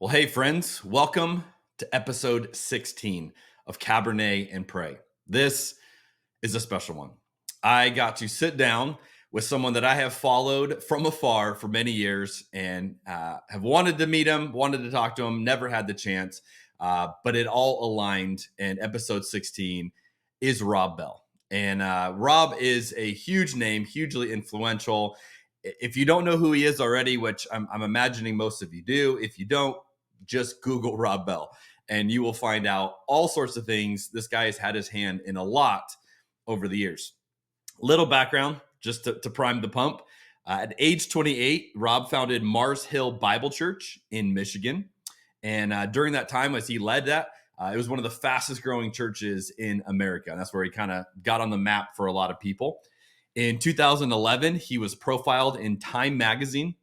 Well, hey, friends, welcome to episode 16 of Cabernet and Pray. This is a special one. I got to sit down with someone that I have followed from afar for many years and have wanted to meet him, wanted to talk to him, never had the chance, but it all aligned. And episode 16 is Rob Bell. And Rob is a huge name, hugely influential. If you don't know who he is already, which I'm imagining most of you do, if you don't, just Google Rob Bell and you will find out all sorts of things. This guy has had his hand in a lot over the years. Little background, just to prime the pump. At age 28, Rob founded Mars Hill Bible Church in Michigan. And during that time, as he led that, it was one of the fastest growing churches in America. And that's where he kind of got on the map for a lot of people. In 2011, he was profiled in Time magazine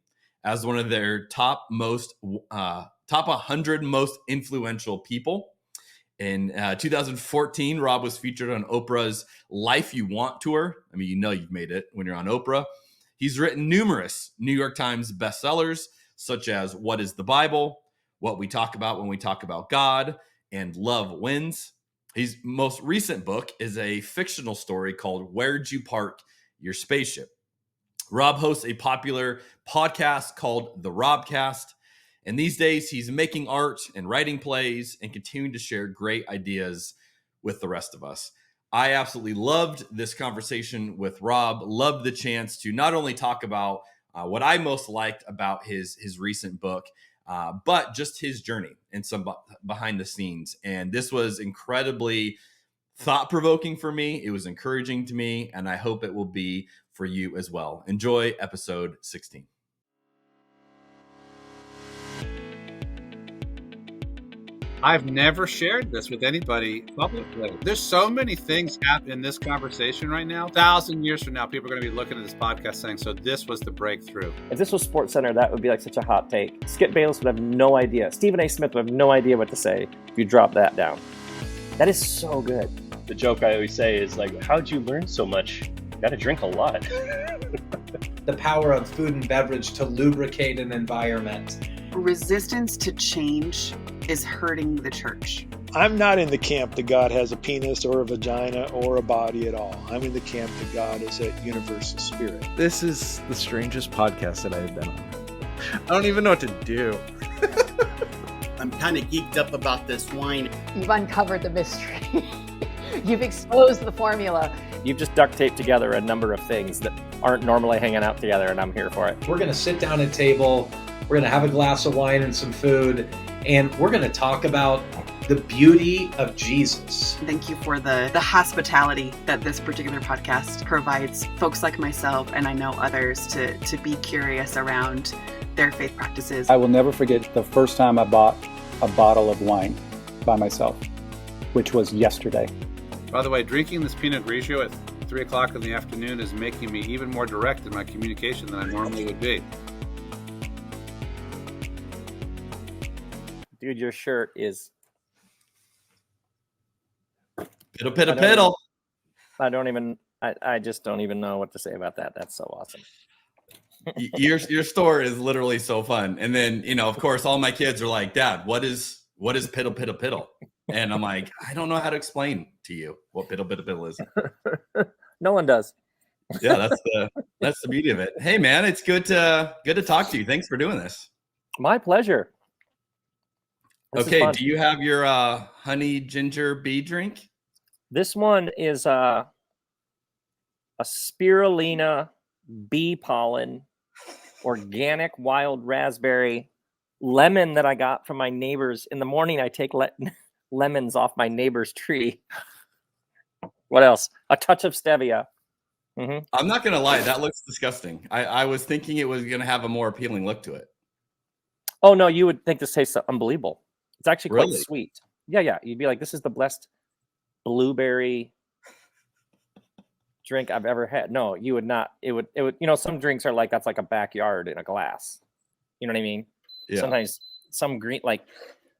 as one of their top 100 most influential people. In 2014, Rob was featured on Oprah's Life You Want tour. I mean, you know you've made it when you're on Oprah. He's written numerous New York Times bestsellers, such as What is the Bible?, What We Talk About When We Talk About God, and Love Wins. His most recent book is a fictional story called Where'd You Park Your Spaceship? Rob hosts a popular podcast called The Robcast. And these days, he's making art and writing plays and continuing to share great ideas with the rest of us. I absolutely loved this conversation with Rob, loved the chance to not only talk about what I most liked about his recent book, but just his journey and some behind the scenes. And this was incredibly thought-provoking for me. It was encouraging to me, and I hope it will be for you as well. Enjoy episode 16. I've never shared this with anybody publicly. There's so many things happening in this conversation right now. 1,000 years from now, people are going to be looking at this podcast saying, so this was the breakthrough. If this was SportsCenter, that would be like such a hot take. Skip Bayless would have no idea. Stephen A. Smith would have no idea what to say if you drop that down. That is so good. The joke I always say is like, how'd you learn so much? You got to drink a lot. The power of food and beverage to lubricate an environment. Resistance to change is hurting the church. I'm not in the camp that God has a penis or a vagina or a body at all. I'm in the camp that God is a universal spirit. This is the strangest podcast that I've been on. I don't even know what to do. I'm kind of geeked up about this wine. You've uncovered the mystery. You've exposed the formula. You've just duct taped together a number of things that aren't normally hanging out together, and I'm here for it. We're going to sit down at a table, we're going to have a glass of wine and some food, and we're going to talk about the beauty of Jesus. Thank you for the hospitality that this particular podcast provides folks like myself, and I know others, to be curious around their faith practices. I will never forget the first time I bought a bottle of wine by myself, which was yesterday. By the way, drinking this Pinot Grigio at 3 o'clock in the afternoon is making me even more direct in my communication than I normally would be. Dude, your shirt is... Piddle. I just don't even know what to say about that. That's so awesome. Your store is literally so fun. And then, of course, all my kids are like, Dad, what is piddle? And I'm like, I don't know how to explain to you what piddle is. No one does. Yeah, that's the beauty of it. Hey man, it's good to talk to you. Thanks for doing this. My pleasure. Okay, do you have your honey ginger bee drink? This one is a spirulina bee pollen organic wild raspberry lemon that I got from my neighbors. In the morning, I take lemons off my neighbor's tree. What else? A touch of stevia. Mm-hmm. I'm not going to lie. That looks disgusting. I was thinking it was going to have a more appealing look to it. Oh, no, you would think this tastes unbelievable. It's actually quite Really? sweet. Yeah. You'd be like, this is the best blueberry drink I've ever had. No, you would not. It would, some drinks are like, that's like a backyard in a glass. You know what I mean? Yeah. Sometimes some green, like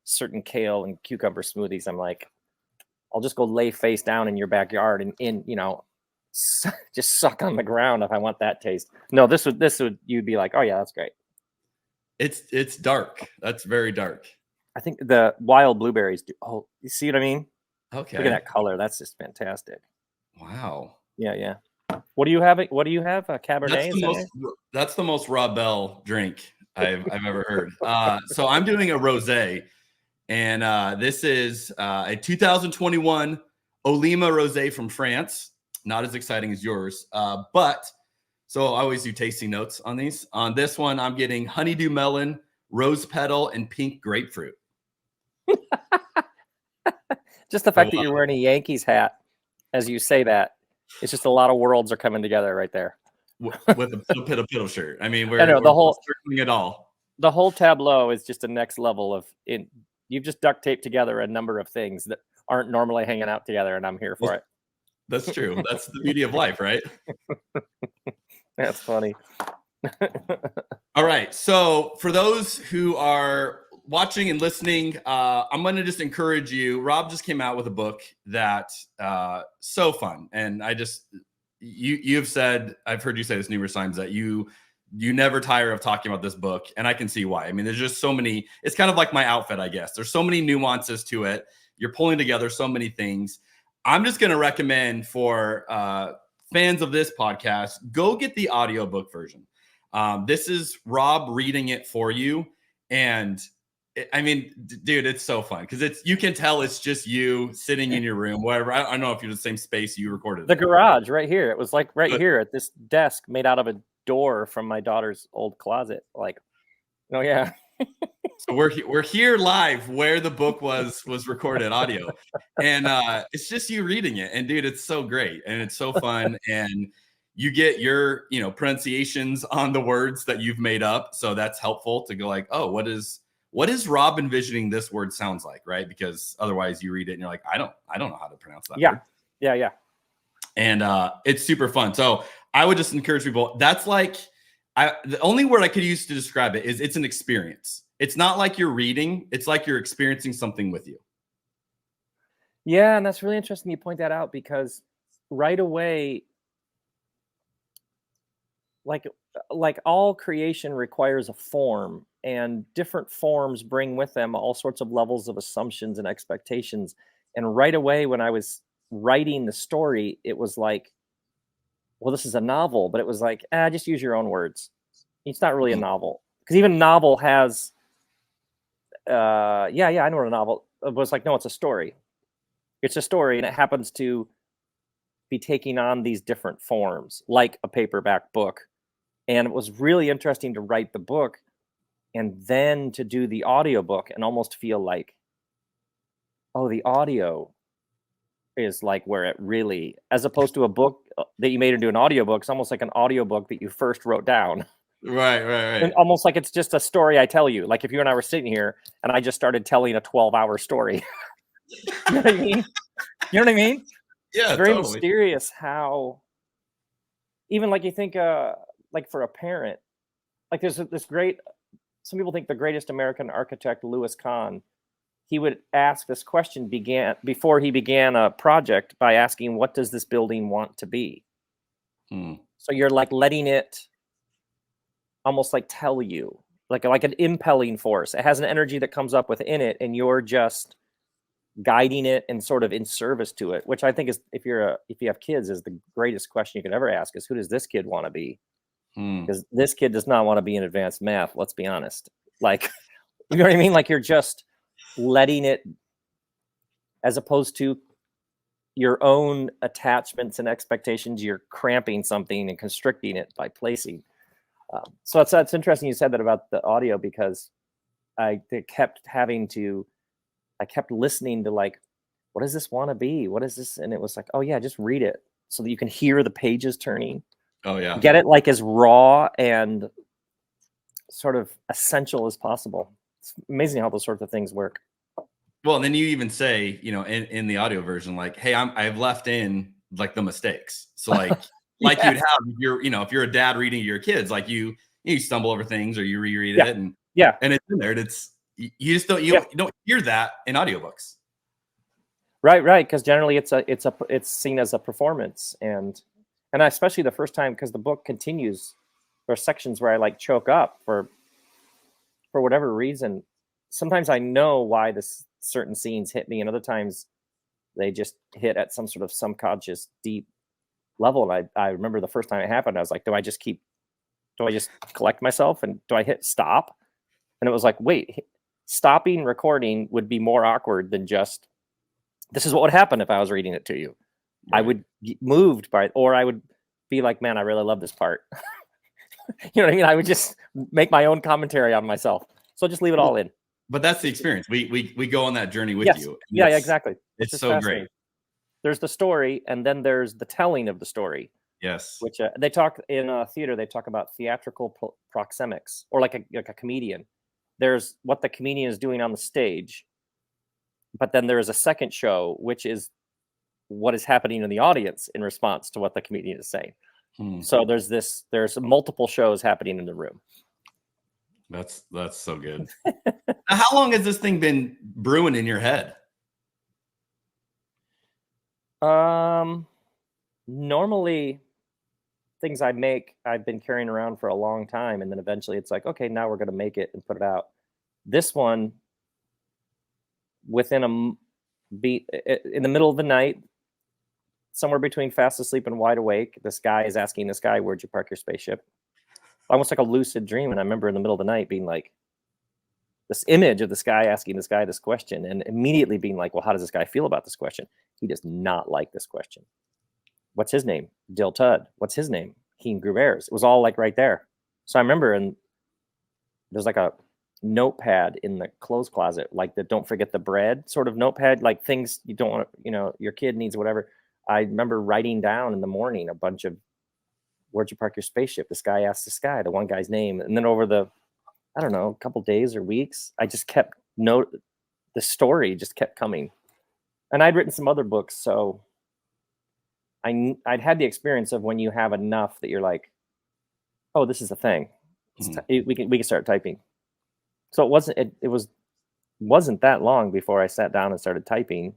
certain kale and cucumber smoothies, I'm like, I'll just go lay face down in your backyard and just suck on the ground if I want that taste. No, this would, you'd be like, oh yeah, that's great. It's dark. That's very dark. I think the wild blueberries do. Oh, you see what I mean? Okay. Look at that color. That's just fantastic. Wow. Yeah. What do you have? What do you have? A Cabernet? That's the most Rob Bell drink I've ever heard. So I'm doing a rosé, and this is a 2021 Olima rosé from France. Not as exciting as yours, but so I always do tasting notes on these. On this one, I'm getting honeydew melon, rose petal, and pink grapefruit. Just the fact that you're wearing a Yankees hat as you say that, it's just a lot of worlds are coming together right there. With a piddle shirt. I mean, we're circling it all. The whole tableau is just a next level of it. You've just duct taped together a number of things that aren't normally hanging out together, and I'm here for it. That's true. That's the beauty of life, right? That's funny. All right. So for those who are watching and listening, I'm going to just encourage you. Rob just came out with a book that's so fun. And you've said, I've heard you say this numerous times, that you never tire of talking about this book. And I can see why. I mean, there's just so many, it's kind of like my outfit, I guess. There's so many nuances to it. You're pulling together so many things. I'm just going to recommend for fans of this podcast, go get the audiobook version. This is Rob reading it for you. And I mean, dude, it's so fun because you can tell it's just you sitting in your room, wherever. I don't know if you're in the same space you recorded. The garage right here. It was like here at this desk made out of a door from my daughter's old closet. Like, oh yeah. So we're here live where the book was recorded audio, and it's just you reading it. And dude, it's so great and it's so fun, and you get your pronunciations on the words that you've made up. So that's helpful to go like, oh, what is Rob envisioning this word sounds like, right? Because otherwise you read it and you're like, I don't know how to pronounce that word. Yeah. And it's super fun. So I would just encourage people. That's like the only word I could use to describe it is it's an experience. It's not like you're reading. It's like you're experiencing something with you. Yeah, and that's really interesting you point that out because right away, like all creation requires a form, and different forms bring with them all sorts of levels of assumptions and expectations. And right away, when I was writing the story, it was like, well, this is a novel, but it was like, just use your own words. It's not really a novel because even novel has, I know what a novel was like. No, it's a story. It's a story, and it happens to be taking on these different forms, like a paperback book. And it was really interesting to write the book and then to do the audiobook and almost feel like, oh, the audio is like where it really, as opposed to a book that you made into an audiobook, it's almost like an audiobook that you first wrote down. Right. And almost like it's just a story I tell you. Like if you and I were sitting here and I just started telling a 12-hour story. You know what I mean? You know what I mean? Yeah, it's very totally mysterious how, even like you think, like for a parent, like there's this great, some people think the greatest American architect, Louis Kahn, he would ask this question before he began a project by asking, what does this building want to be? So you're like letting it almost like tell you, like an impelling force. It has an energy that comes up within it, and you're just guiding it and sort of in service to it, which I think is, if you have kids, is the greatest question you could ever ask is, who does this kid want to be? Because this kid does not want to be in advanced math. Let's be honest. Like, you know what I mean? Like you're just letting it, as opposed to your own attachments and expectations, you're cramping something and constricting it by placing. So it's interesting you said that about the audio, because I kept listening to like, what does this want to be? What is this? And it was like, oh yeah, just read it so that you can hear the pages turning. Oh yeah. Get it like as raw and sort of essential as possible. It's amazing how those sorts of things work. Well, and then you even say, in the audio version, like, hey, I've left in like the mistakes. So like, like you'd have, if you're a dad reading to your kids, like you stumble over things or you reread it and it's in there. It's, you just don't, you don't hear that in audiobooks. Right. Because generally it's seen as a performance, and especially the first time, because the book continues. There are sections where I like choke up for for whatever reason, sometimes I know why this certain scenes hit me, and other times they just hit at some sort of subconscious deep level. And I remember the first time it happened, I was like, do I just collect myself and do I hit stop? And it was like, wait, stopping recording would be more awkward than just, this is what would happen if I was reading it to you. Right. I would get moved by it, or I would be like, man, I really love this part. You know what I mean? I would just make my own commentary on myself. So just leave it all in. But that's the experience. We go on that journey with you. Yeah, exactly. It's so great. There's the story, and then there's the telling of the story. Yes. Which they talk in theater. They talk about theatrical proxemics, or like a comedian. There's what the comedian is doing on the stage, but then there is a second show, which is what is happening in the audience in response to what the comedian is saying. So there's multiple shows happening in the room. That's so good. How long has this thing been brewing in your head? Normally things I make, I've been carrying around for a long time. And then eventually it's like, okay, now we're going to make it and put it out. This one, within in the middle of the night, somewhere between fast asleep and wide awake, this guy is asking this guy, where'd you park your spaceship? Almost like a lucid dream. And I remember in the middle of the night being like, this image of this guy asking this guy this question, and immediately being like, well, how does this guy feel about this question? He does not like this question. What's his name? Dill Tud. What's his name? Heen Gru-bare. It was all like right there. So I remember, and there's like a notepad in the clothes closet, like the don't forget the bread sort of notepad, like things you don't want to, your kid needs, whatever. I remember writing down in the morning a bunch of, where'd you park your spaceship? This guy asked this guy, the one guy's name. And then over the, I don't know, a couple days or weeks, I just kept the story just kept coming. And I'd written some other books. So I'd had the experience of when you have enough that you're like, oh, this is a thing. We can start typing. So it wasn't that long before I sat down and started typing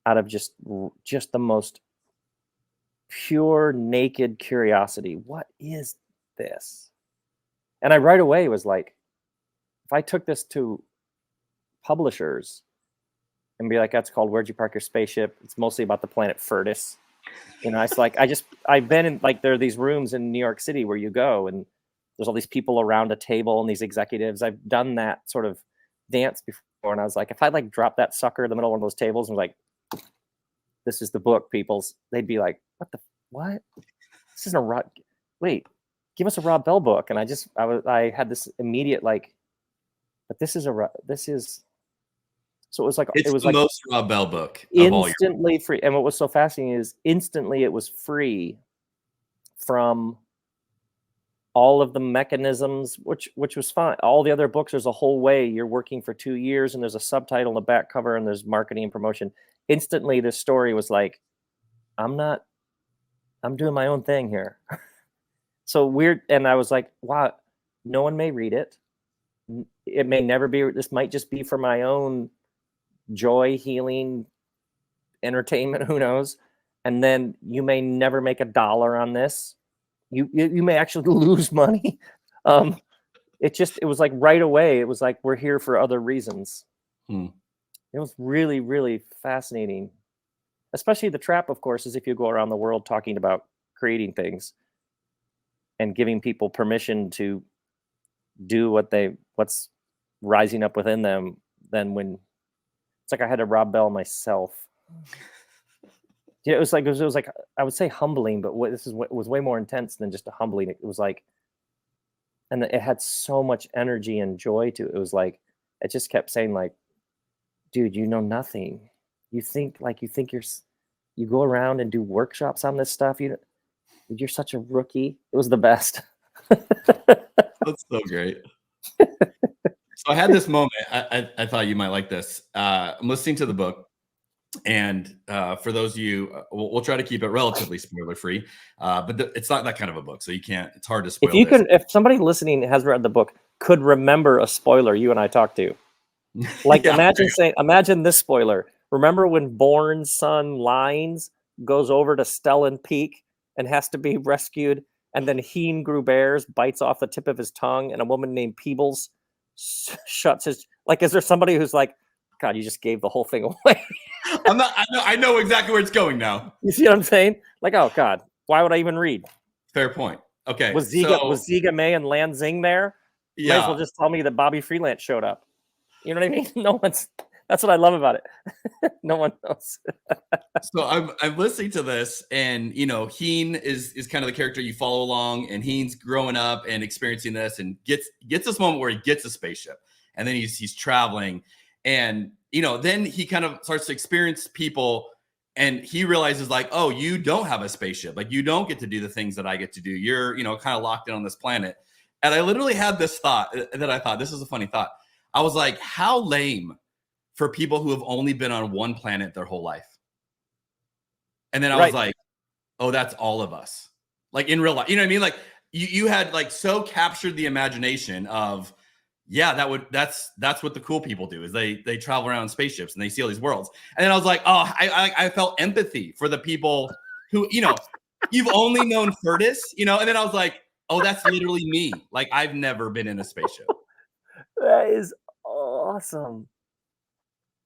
out of just the most pure, naked curiosity. What is this? And I right away was like, if I took this to publishers and be like, that's called Where'd You Park Your Spaceship? It's mostly about the planet Furtus. It's like, I've been in, like, there are these rooms in New York City where you go and there's all these people around a table and these executives. I've done that sort of dance before. And I was like, if I like drop that sucker in the middle of one of those tables and was like, this is the book, peoples, they'd be like, what? This isn't wait, give us a Rob Bell book. And I had this immediate, like, but this is so it was like, it was the most Rob Bell book. Instantly free. And what was so fascinating is instantly it was free from all of the mechanisms, which was fine. All the other books, there's a whole way you're working for 2 years and there's a subtitle on the back cover and there's marketing and promotion. Instantly, this story was like, I'm doing my own thing here. So weird. And I was like, wow, no one may read it. It may never be, this might just be for my own joy, healing, entertainment, who knows? And then you may never make $1 on this. You may actually lose money. It was like right away, it was like, we're here for other reasons. It was really, really fascinating. Especially the trap, of course, is if you go around the world talking about creating things and giving people permission to do what's rising up within them, then when it's like I had to Rob Bell myself. Yeah, it was like I would say humbling, but it was way more intense than just a humbling. It was like, and it had so much energy and joy to it. It was like it just kept saying like, dude, you know nothing. You go around and do workshops on this stuff. You're such a rookie. It was the best. That's so great. So I had this moment. I thought you might like this. I'm listening to the book. And for those of you, we'll try to keep it relatively spoiler free, but it's not that kind of a book, so it's hard to spoil. If somebody listening has read the book, could remember a spoiler you and I talked to, like imagine this spoiler. Remember when Bourne's son Lines goes over to Stellan Peak and has to be rescued, and then Heen Gru-bare bites off the tip of his tongue, and a woman named Peebles shuts his, like, is there somebody who's like, God, you just gave the whole thing away? I know exactly where it's going now. You see what I'm saying? Like, oh God, why would I even read? Fair point. Okay. Was Ziga May and Lan Zing there? Yeah. Might as well just tell me that Bobby Freelance showed up. You know what I mean? That's what I love about it. No one knows. So I'm listening to this, and Heen is kind of the character you follow along, and Heen's growing up and experiencing this, and gets this moment where he gets a spaceship, and then he's traveling, and then he kind of starts to experience people, and he realizes like, oh, you don't have a spaceship, like you don't get to do the things that I get to do. You're kind of locked in on this planet. And I literally had this thought that I thought, this is a funny thought. I was like, how lame for people who have only been on one planet their whole life. And then I was like, oh, that's all of us. Like in real life, you know what I mean? Like you had like so captured the imagination of, yeah, that's what the cool people do, is they travel around in spaceships and they see all these worlds. And then I was like, oh, I felt empathy for the people who, you've only known Furtis, and then I was like, oh, that's literally me. Like, I've never been in a spaceship. That is awesome.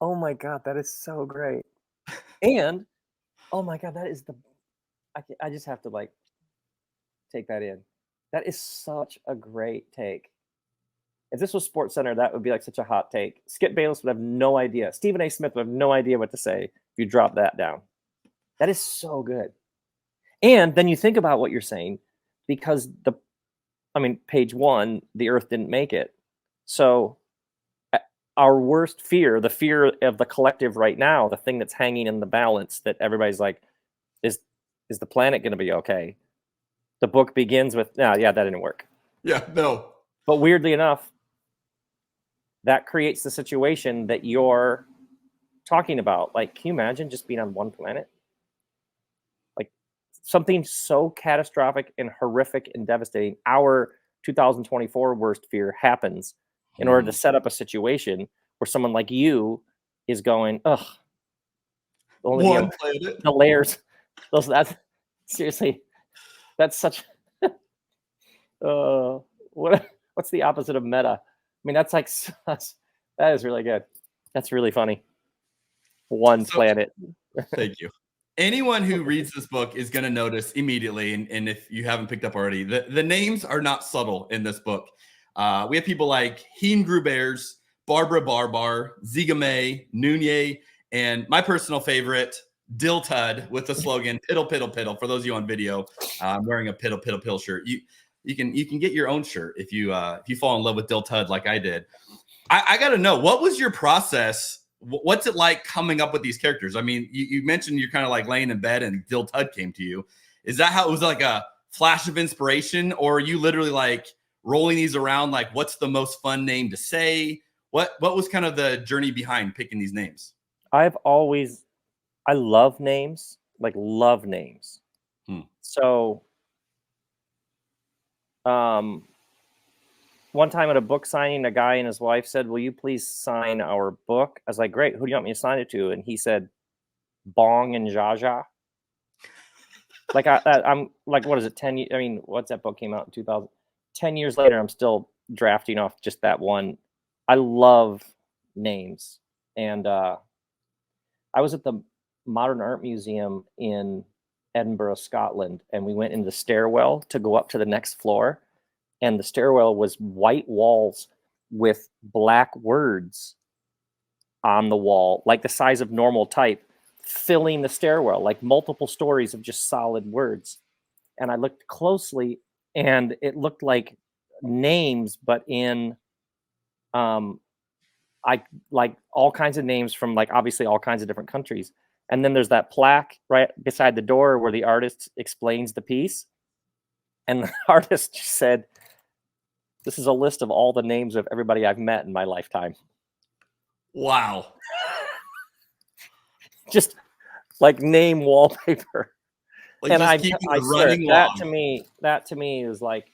Oh my God, that is so great. And, oh my God, that is I just have to like take that in. That is such a great take. If this was Sports Center, that would be like such a hot take. Skip Bayless would have no idea. Stephen A. Smith would have no idea what to say if you drop that down. That is so good. And then you think about what you're saying, because page 1, the Earth didn't make it. So our worst fear, the fear of the collective right now, the thing that's hanging in the balance that everybody's like, is the planet going to be okay? The book begins with, yeah, that didn't work. Yeah, no. But weirdly enough, that creates the situation that you're talking about. Like, can you imagine just being on one planet? Like something so catastrophic and horrific and devastating. Our 2024 worst fear happens in order to set up a situation where someone like you is going, ugh, only one planet. The layers. Seriously, that's such. What's the opposite of meta? I mean, that is really good. That's really funny. One planet. Thank you. Anyone who reads this book is going to notice immediately, and if you haven't picked up already, the names are not subtle in this book. We have people like Heen Gru-bare's, Barbara Barbar, Ziga May, Nunye, and my personal favorite, Dill Tud, with the slogan "Piddle Piddle Piddle." For those of you on video, I'm wearing a Piddle Piddle Piddle shirt. You can get your own shirt if you fall in love with Dill Tud like I did. I got to know, what was your process? What's it like coming up with these characters? I mean, you mentioned you're kind of like laying in bed and Dill Tud came to you. Is that how it was, like a flash of inspiration, or are you literally like rolling these around? Like, what's the most fun name to say? What was kind of the journey behind picking these names? I love names, like love names. So, one time at a book signing, a guy and his wife said, "Will you please sign our book?" I was like, "Great. Who do you want me to sign it to?" And he said, "Bong and Jaja." Like I'm like, what is it? 10 years? I mean, what's that book came out in 2000? 10 years later, I'm still drafting off just that one. I love names. And I was at the Modern Art Museum in Edinburgh, Scotland, and we went in the stairwell to go up to the next floor. And the stairwell was white walls with black words on the wall, like the size of normal type, filling the stairwell, like multiple stories of just solid words. And I looked closely, and it looked like names, but in I like all kinds of names from like obviously all kinds of different countries. And then there's that plaque right beside the door where the artist explains the piece. And the artist said, "This is a list of all the names of everybody I've met in my lifetime." Wow. Just like name wallpaper. Like, and I swear, running that to me is like,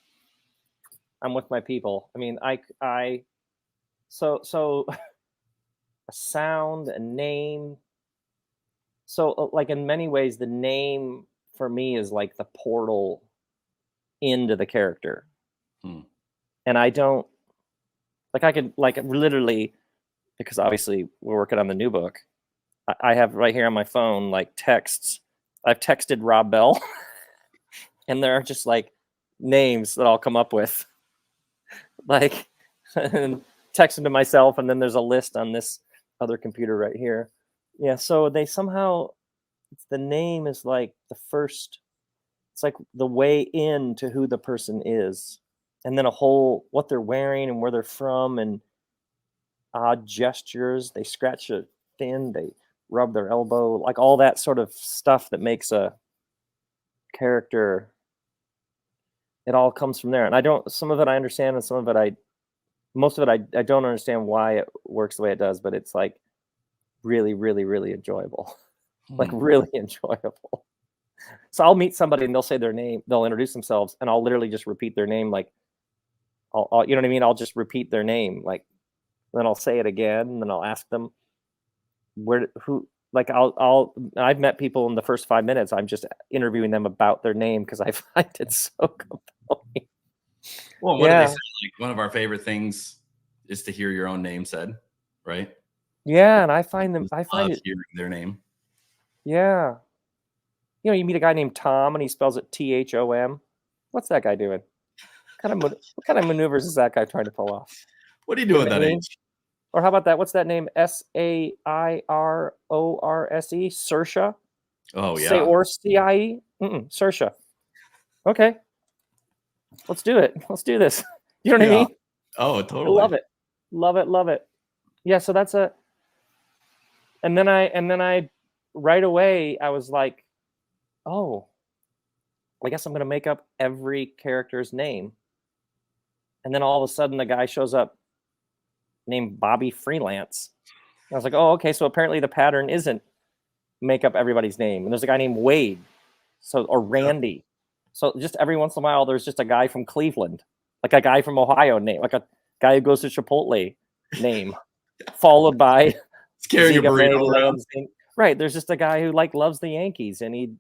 I'm with my people. I mean, so a sound, a name. So like in many ways, the name for me is like the portal into the character. And I don't Like I could like literally, because obviously we're working on the new book. I have right here on my phone like texts. I've texted Rob Bell, and there are just like names that I'll come up with, like, and texting to myself, and then there's a list on this other computer right here. Yeah, so they somehow, the name is like the first. It's like the way into who the person is, and then a whole what they're wearing and where they're from, and odd gestures. They scratch a thin. They rub their elbow, like all that sort of stuff that makes a character. It all comes from there, and I don't. Some of it I understand, and some of it most of it I don't understand why it works the way it does. But it's like really, really, really enjoyable, like really enjoyable. So I'll meet somebody and they'll say their name, they'll introduce themselves, and I'll literally just repeat their name. Like, I'll you know what I mean? I'll just repeat their name, like, then I'll say it again, and then I'll ask them who. Like I've met people in the first 5 minutes. I'm just interviewing them about their name because I find it so compelling. Well, what do they say? Like one of our favorite things is to hear your own name said, right? Yeah, and I find it hearing their name. Yeah. You know, you meet a guy named Tom and he spells it Thom. What's that guy doing? What kind of maneuvers is that guy trying to pull off? What are you doing at that age? Or how about that? What's that name? Sairorse? Saoirse? Oh, yeah. Saoirse? Saoirse. Okay. Let's do it. Let's do this. You know what I mean? Oh, totally. I love it. Love it. Love it. Yeah, so that's and then I right away I was like, oh, I guess I'm going to make up every character's name. And then all of a sudden the guy shows up named Bobby Freelance. I was like, oh, okay. So apparently the pattern isn't make up everybody's name. And there's a guy named Wade, or Randy. So just every once in a while, there's just a guy from Cleveland, like a guy from Ohio name, like a guy who goes to Chipotle name, followed by carrying a burrito around. Right. There's just a guy who like loves the Yankees and he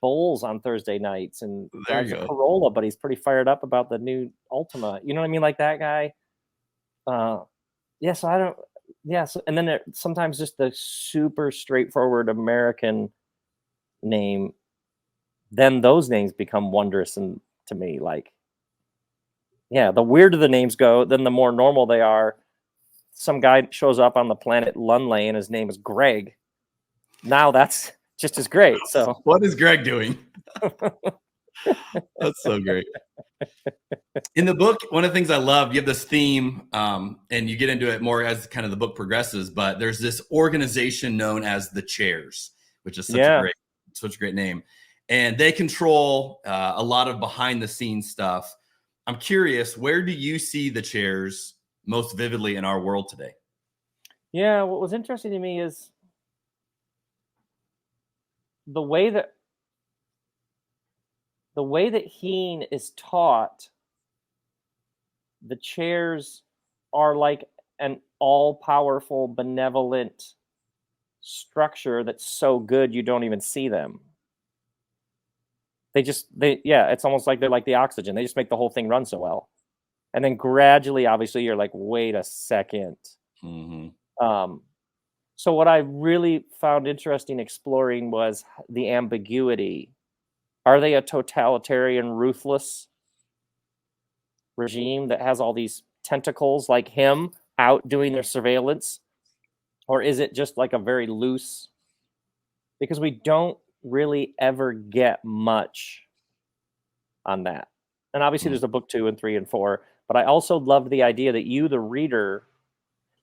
bowls on Thursday nights and drives a Corolla, but he's pretty fired up about the new Altima. You know what I mean? Like that guy. Yeah. So I don't. Yeah. So, and then sometimes just the super straightforward American name. Then those names become wondrous and to me, like, yeah, the weirder the names go, then the more normal they are. Some guy shows up on the planet Lunley and his name is Greg. Now that's just as great. So what is Greg doing? That's so great. In the book, one of the things I love, you have this theme, and you get into it more as kind of the book progresses, but there's this organization known as the Chairs, which is such a great name. And they control a lot of behind the scenes stuff. I'm curious, where do you see the Chairs most vividly in our world today? Yeah, what was interesting to me is the way that Heen is taught. The Chairs are like an all-powerful, benevolent structure that's so good you don't even see them. It's almost like they're like the oxygen. They just make the whole thing run so well. And then gradually, obviously, you're like, wait a second. Mm-hmm. So what I really found interesting exploring was the ambiguity. Are they a totalitarian, ruthless regime that has all these tentacles like him out doing their surveillance? Or is it just like a very loose? Because we don't really ever get much on that. And obviously there's a book 2 and 3 and 4, but I also loved the idea that you, the reader,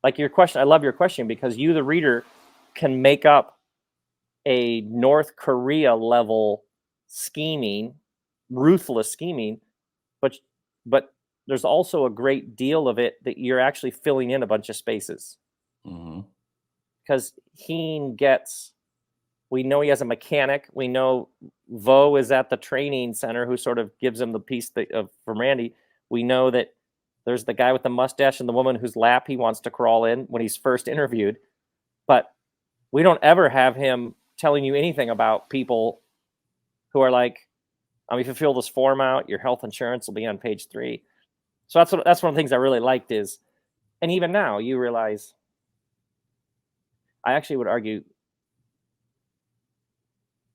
like your question, I love your question because you, the reader, can make up a North Korea level scheming, ruthless scheming, but there's also a great deal of it that you're actually filling in a bunch of spaces. Because Heen we know he has a mechanic. We know Vo is at the training center who sort of gives him the piece from Randy. We know that there's the guy with the mustache and the woman whose lap he wants to crawl in when he's first interviewed. But we don't ever have him telling you anything about people who are like, if you fill this form out, your health insurance will be on page 3. So that's one of the things I really liked is And even now, you realize, I actually would argue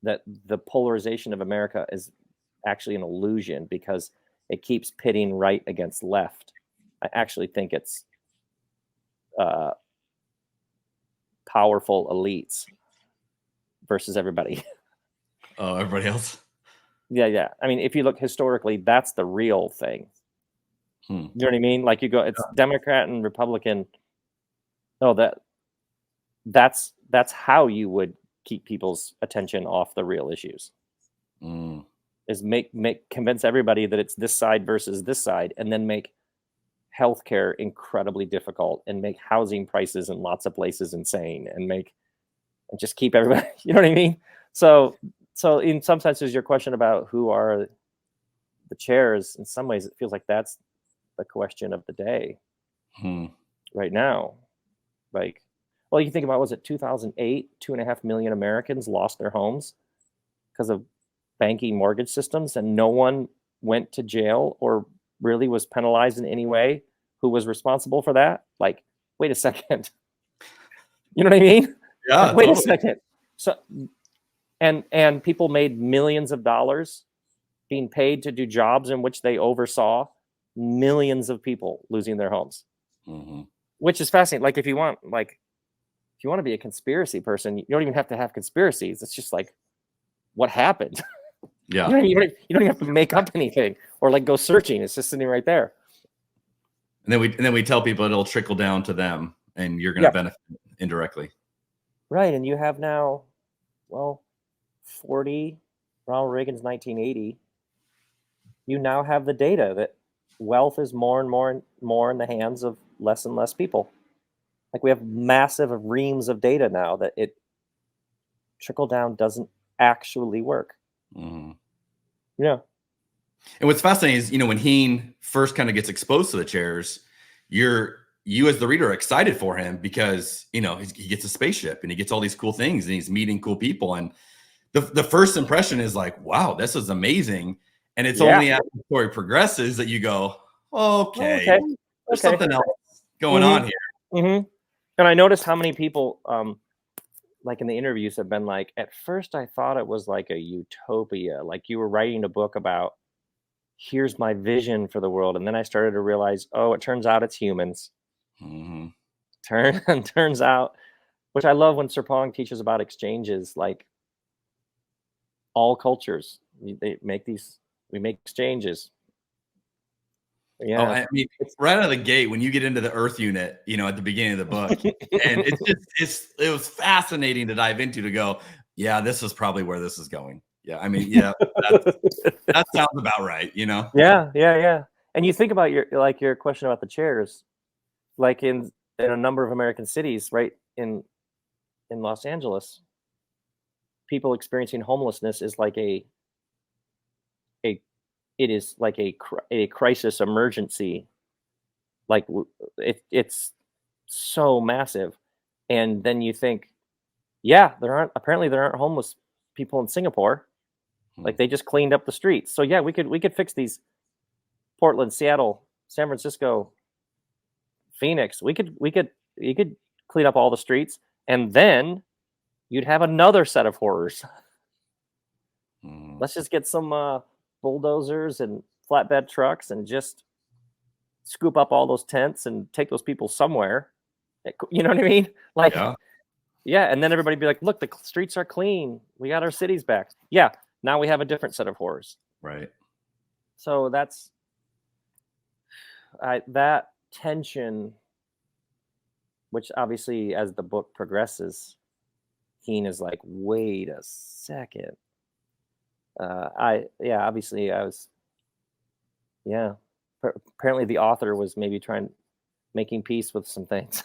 that the polarization of America is actually an illusion because it keeps pitting right against left. I actually think it's powerful elites versus everybody. Oh, everybody else. Yeah. I mean, if you look historically, that's the real thing. You know what I mean? Like you go, it's Democrat and Republican. No, that's how you would keep people's attention off the real issues. Is convince everybody that it's this side versus this side, and then make healthcare incredibly difficult, and make housing prices in lots of places insane, and just keep everybody. You know what I mean? So in some senses, your question about who are the chairs, in some ways, it feels like that's the question of the day right now. Like, well, you think about, was it 2008, 2.5 million Americans lost their homes because of banking mortgage systems, and no one went to jail or really was penalized in any way who was responsible for that. Like, wait a second. You know what I mean? Yeah. Like, wait a second. So, and people made millions of dollars being paid to do jobs in which they oversaw millions of people losing their homes, which is fascinating. Like, if you want to be a conspiracy person, you don't even have to have conspiracies. It's just like, what happened? Yeah. You don't even have to make up anything or like go searching. It's just sitting right there. And then we tell people it'll trickle down to them, and you're going to benefit indirectly. Right. And you have now, 40, Ronald Reagan's 1980. You now have the data that wealth is more and more and more in the hands of less and less people. Like, we have massive reams of data now that it trickle down doesn't actually work. Yeah. And what's fascinating is, when Heen first kind of gets exposed to the chairs, you as the reader are excited for him because, he gets a spaceship and he gets all these cool things and he's meeting cool people. And the first impression is like, wow, this is amazing. And it's only as the story progresses that you go, okay. There's something else going on here. And I noticed how many people, like in the interviews, have been like, at first I thought it was like a utopia, like you were writing a book about, here's my vision for the world. And then I started to realize, it turns out it's humans. Turns out, which I love when Serpong teaches about exchanges, like all cultures, we make exchanges. Yeah. I mean, right out of the gate, when you get into the Earth unit, at the beginning of the book, and it was fascinating to dive into, to go, yeah, this is probably where this is going. Yeah. I mean, yeah, that sounds about right. Yeah. And you think about your question about the chairs, like in a number of American cities, right? In Los Angeles, people experiencing homelessness is like it is like a crisis emergency. Like it's so massive. And then you think, there aren't homeless people in Singapore. Like, they just cleaned up the streets. So we could fix these. Portland, Seattle, San Francisco, Phoenix. You could clean up all the streets, and then you'd have another set of horrors. Let's just get some bulldozers and flatbed trucks and just scoop up all those tents and take those people somewhere. You know what I mean? Like, and then everybody be like, look, the streets are clean. We got our cities back. Yeah. Now we have a different set of horrors. Right. So that's that tension, which obviously as the book progresses, Heen is like, wait a second. Obviously I was, apparently the author was maybe making peace with some things.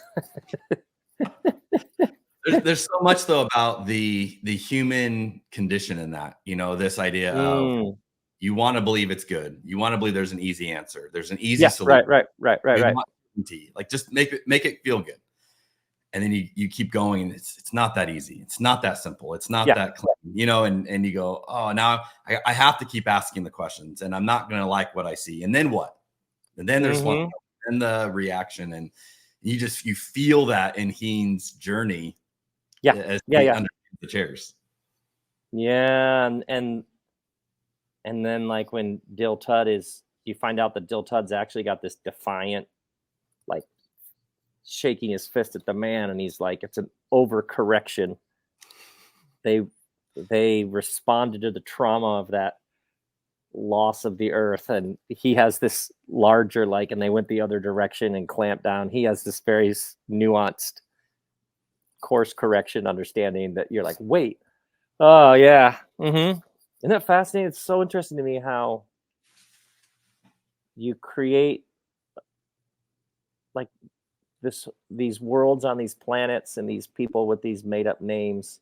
There's so much though about the human condition in that, this idea of you want to believe it's good. You want to believe there's an easy answer. There's an easy solution. Right. Like, just make it feel good. And then you keep going, and it's not that easy. It's not that simple. It's not that clean, and you go, now I have to keep asking the questions, and I'm not going to like what I see. And then what? And then there's one, and the reaction, and You feel that in Heen's journey. Yeah. As Yeah. the chairs. Yeah. And then like when Dill Tud you find out that Dill Tud's actually got this defiant, like shaking his fist at the man. And he's like, it's an overcorrection. They responded to the trauma of that loss of the earth, and he has this larger and they went the other direction and clamped down. He has this very nuanced course correction understanding that you're like, wait, oh yeah, isn't that fascinating? It's so interesting to me how you create like these worlds on these planets and these people with these made up names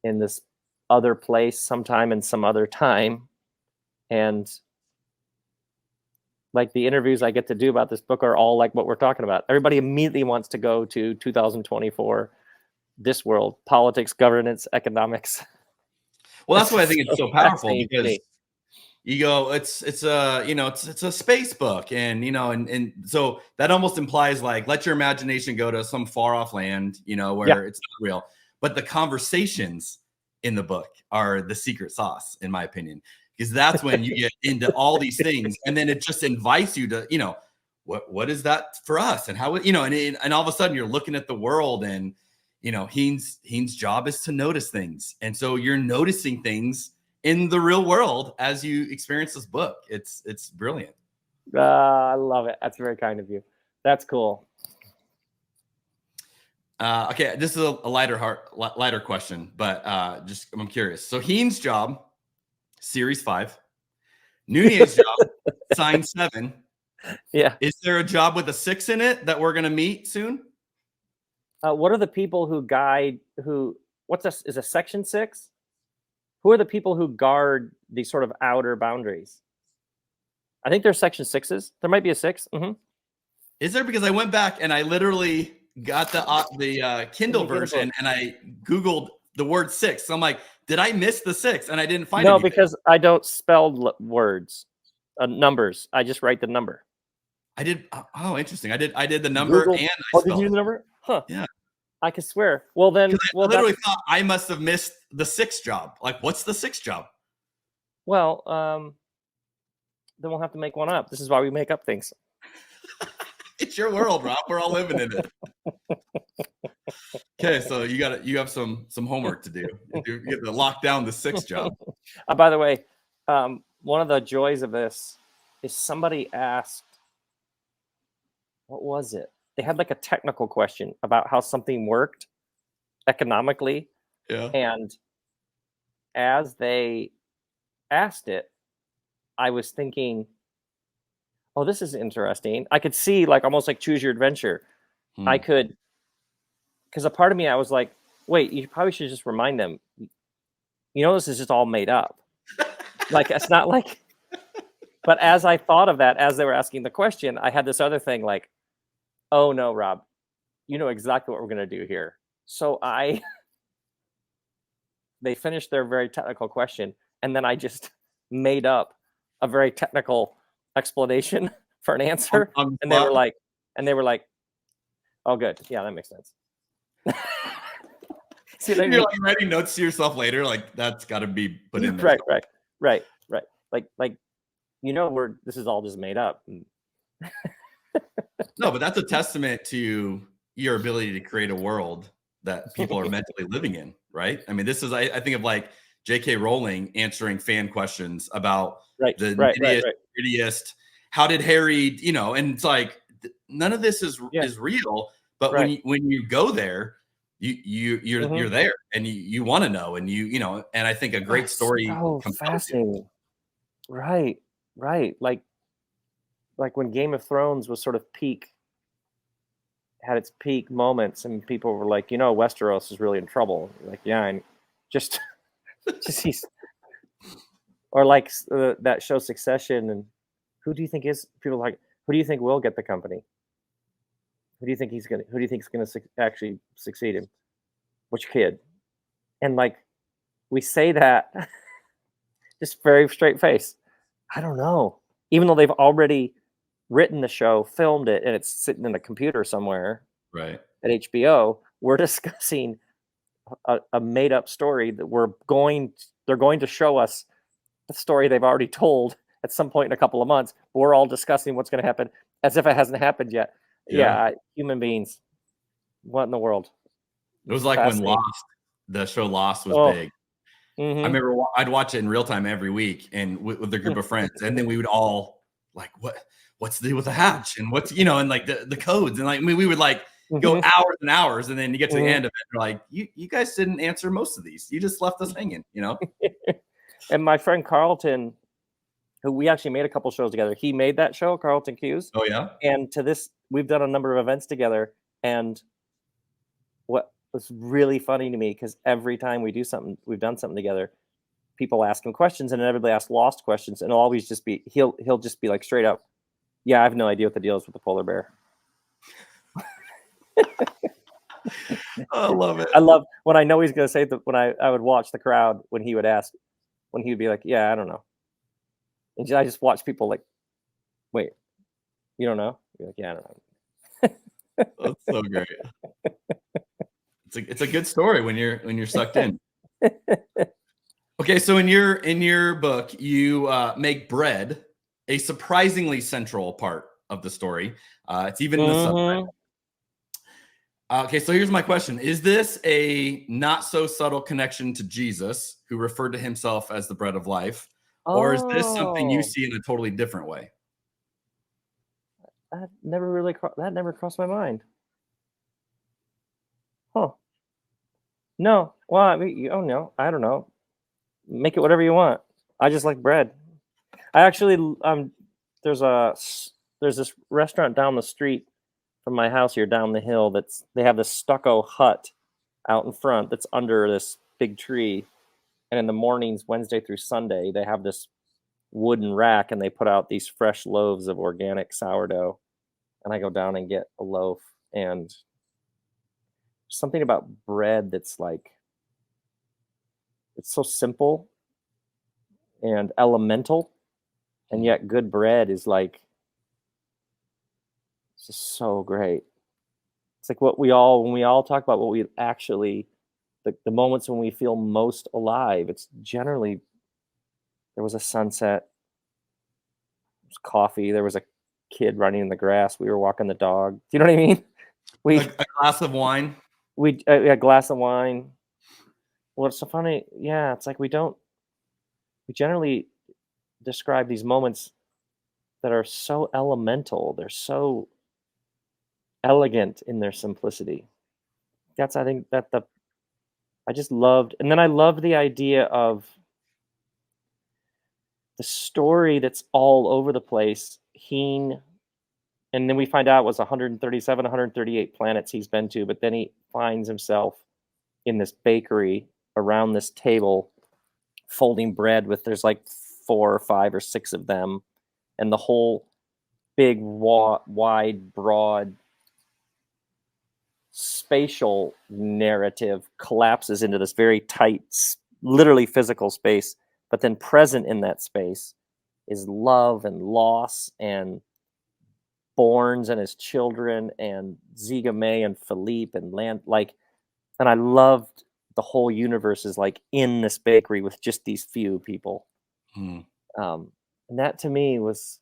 in this other place sometime in some other time. And like the interviews I get to do about this book are all like what we're talking about. Everybody immediately wants to go to 2024, this world, politics, governance, economics. Well, that's why I think it's so powerful, because you go, it's a space book, and and so that almost implies like, let your imagination go to some far off land, where it's not real. But the conversations in the book are the secret sauce, in my opinion. Because that's when you get into all these things, and then it just invites you to, what is that for us, and how, and all of a sudden you're looking at the world, and Heen's job is to notice things, and so you're noticing things in the real world as you experience this book. It's brilliant. I love it. That's very kind of you. That's cool. Okay, this is a lighter question, but just I'm curious. So Heen's job. Series 5, Nunez's job, sign 7. Yeah. Is there a job with a 6 in it that we're going to meet soon? What are the people who guide? What's this? Is a section 6? Who are the people who guard these sort of outer boundaries? I think there's section 6s. There might be a 6. Mm-hmm. Is there? Because I went back and I literally got the Kindle version and I Googled the word 6. So I'm like, did I miss the 6? And I didn't find anything. Because I don't spell words, numbers. I just write the number. I did. Oh, interesting. I did the number Google, and I spelled did you do the number? Huh. Yeah. I could swear. Well, then. I literally thought I must have missed the 6th job. Like, what's the 6th job? Well, then we'll have to make one up. This is why we make up things. It's your world, Rob. We're all living in it. Okay, so you have some homework to do. You get to lock down the 6th job. By the way, one of the joys of this is somebody asked, what was it? They had like a technical question about how something worked economically. Yeah. And as they asked it, I was thinking, oh, this is interesting. I could see like almost like choose your adventure. I could, because a part of me, I was like, wait, you probably should just remind them, this is just all made up. Like, it's not like, but as I thought of that, as they were asking the question, I had this other thing like, oh no, Rob, you know exactly what we're going to do here. So they finished their very technical question, and then I just made up a very technical explanation for an answer. And they were like, oh, good. Yeah, that makes sense. See what I mean? You're like writing notes to yourself later, like that's got to be put in there. Right. Like, this is all just made up. No, but that's a testament to your ability to create a world that people are mentally living in, right? I mean, this is, I think of like J.K. Rowling answering fan questions about the prettiest. How did Harry, and it's like, none of this is real. But when you go there, you're there and you want to know, and and I think a great story comes fascinating. Right. Like when Game of Thrones was sort of had its peak moments, and people were like, Westeros is really in trouble. Like, yeah, and just or like that show Succession, and who do you think will get the company? Who do you think is going to actually succeed him? Which kid? And like, we say that just very straight face. I don't know. Even though they've already written the show, filmed it, and it's sitting in a computer somewhere Right. at HBO. We're discussing a made up story that they're going to show us the story they've already told at some point in a couple of months. We're all discussing what's going to happen as if it hasn't happened yet. Yeah, human beings. What in the world? It was like when the show Lost was big. Mm-hmm. I remember I'd watch it in real time every week and with a group of friends. And then we would all like, what's the deal with the hatch? And what's, and like the codes. And like, we would like go hours and hours. And then you get to the end of it. You're like, you guys didn't answer most of these. You just left us hanging, And my friend Carlton, who we actually made a couple shows together, he made that show, Carlton Hughes. Oh, yeah. And to this, we've done a number of events together. And what was really funny to me, because every time we've done something together, people ask him questions, and everybody asks Lost questions, and it'll always just be he'll just be like straight up, yeah, I have no idea what the deal is with the polar bear. I love it. I love when I know he's going to say that. When I would watch the crowd when he would be like, yeah, I don't know. And I just watch people like, wait, you don't know? You're like, yeah, I don't know. That's so great. It's a good story when you're sucked in. Okay, so in your book, you make bread a surprisingly central part of the story. It's even in the subtitle. Okay, so here's my question. Is this a not so subtle connection to Jesus, who referred to himself as the bread of life? Or is this something you see in a totally different way? That never crossed my mind. Huh. No. Well, I don't know. Make it whatever you want. I just like bread. I actually, there's this restaurant down the street from my house here, down the hill, they have this stucco hut out in front that's under this big tree. And in the mornings, Wednesday through Sunday, they have this wooden rack and they put out these fresh loaves of organic sourdough. And I go down and get a loaf, and something about bread that's like, it's so simple and elemental, and yet good bread is like, it's just so great. It's like when we all talk about what we actually, the moments when we feel most alive, it's generally, there was a sunset, there was coffee, there was a kid running in the grass, we were walking the dog. Do you know what I mean? A glass of wine. A glass of wine. Well, it's so funny. Yeah, it's like we generally describe these moments that are so elemental. They're so elegant in their simplicity. I think I just loved, and then I loved the idea of the story that's all over the place. Heen, and then we find out it was 137, 138 planets he's been to, but then he finds himself in this bakery around this table folding bread there's like 4 or 5 or 6 of them, and the whole big wide broad spatial narrative collapses into this very tight, literally physical space, but then present in that space is love and loss and Borns and his children and Ziga May and Philippe and and I loved the whole universe is like in this bakery with just these few people. And that to me was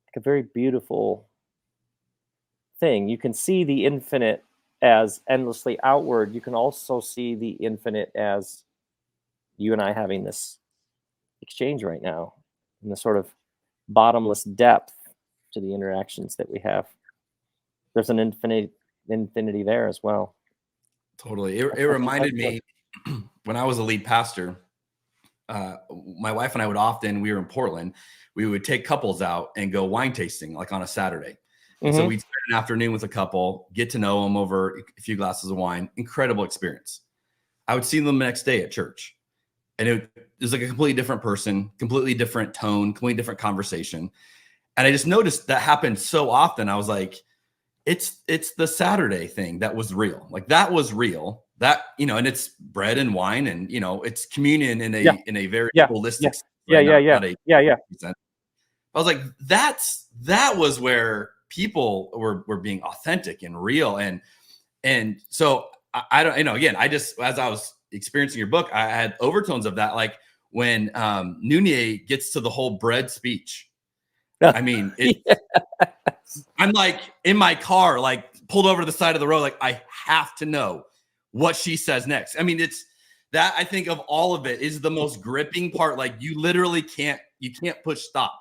like a very beautiful thing. You can see the infinite as endlessly outward. You can also see the infinite as you and I having this exchange right now in the sort of bottomless depth to the interactions that we have. There's an infinity there as well. Totally. It reminded me when I was a lead pastor, my wife and I we were in Portland, we would take couples out and go wine tasting like on a Saturday. And so we'd spend an afternoon with a couple, get to know them over a few glasses of wine. Incredible experience. I would see them the next day at church, and it was like a completely different person, completely different tone, completely different conversation. And I just noticed that happened so often. I was like, it's the Saturday thing that was real. Like that was real. That, and it's bread and wine, and it's communion in a very holistic. Yeah. I was like, that was where people were being authentic and real. And so I don't, again, I just, as I was experiencing your book, I had overtones of that. Like when Nunez gets to the whole bread speech. I mean, I'm like in my car, like pulled over to the side of the road. Like I have to know what she says next. I mean, it's that, I think of all of it, is the most gripping part. Like you literally can't push stop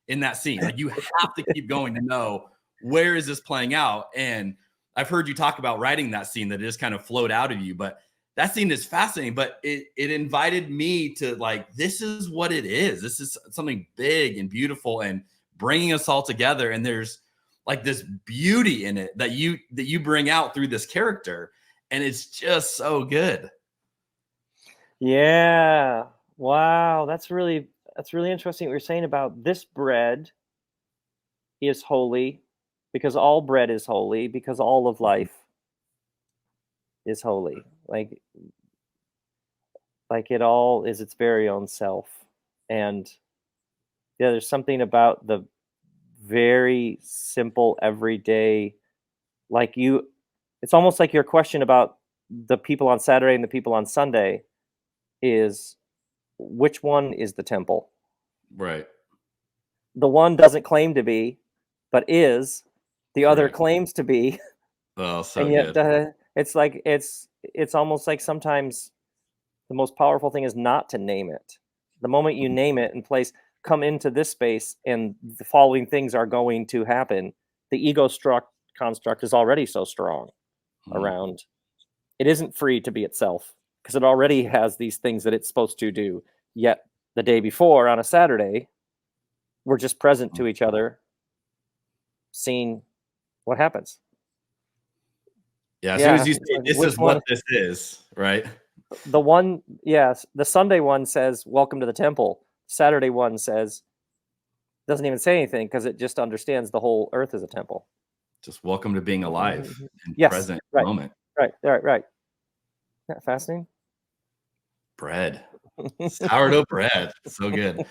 in that scene. Like you have to keep going to know where is this playing out. And I've heard you talk about writing that scene, that it just kind of flowed out of you, but that scene is fascinating. But it invited me to like, this is what it is. This is something big and beautiful and bringing us all together. And there's like this beauty in it that you bring out through this character. And it's just so good. Yeah. Wow. That's really interesting what you're saying about this bread is holy because all bread is holy, because all of life is holy. Like it all is its very own self. And yeah, there's something about the very simple everyday, like it's almost like your question about the people on Saturday and the people on Sunday is, which one is the temple? Right. The one doesn't claim to be, but is. The other Right. claims to be. Oh, so and yet good. It's like it's almost like sometimes the most powerful thing is not to name it. The moment you name it and place, come into this space and the following things are going to happen, the ego construct is already so strong around. It isn't free to be itself because it already has these things that it's supposed to do. Yet the day before on a Saturday, we're just present to each other, seeing what happens. Yeah, as soon as you say, this is what this is, right? The one, yes, the Sunday one says, welcome to the temple. Saturday one says, doesn't even say anything because it just understands the whole earth is a temple. Just welcome to being alive and present moment. Right. Isn't that fascinating? Bread. Sourdough bread. So good.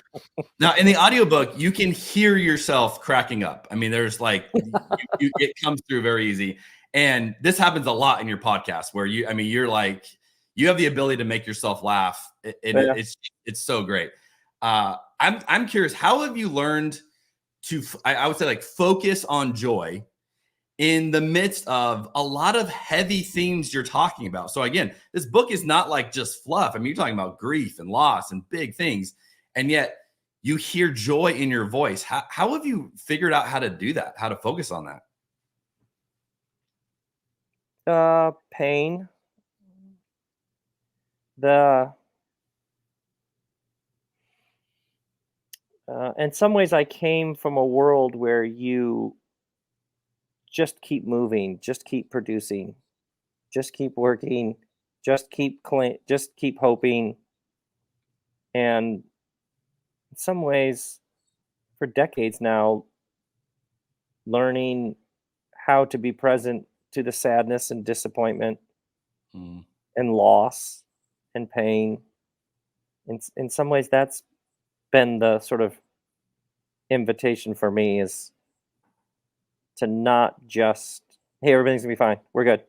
Now, in the audiobook, you can hear yourself cracking up. I mean, there's like, it comes through very easy. And this happens a lot in your podcast where you're like, you have the ability to make yourself laugh. It's so great. I'm curious, how have you learned to, I would say, like, focus on joy in the midst of a lot of heavy themes you're talking about? So again, this book is not like just fluff. I mean, you're talking about grief and loss and big things, and yet you hear joy in your voice. How have you figured out how to do that? How to focus on that? Pain. In some ways, I came from a world where you just keep moving, just keep producing, just keep working, just keep hoping. And in some ways, for decades now, learning how to be present to the sadness and disappointment and loss and pain. In some ways, that's been the sort of invitation for me, is to not just, hey, everything's gonna be fine, we're good,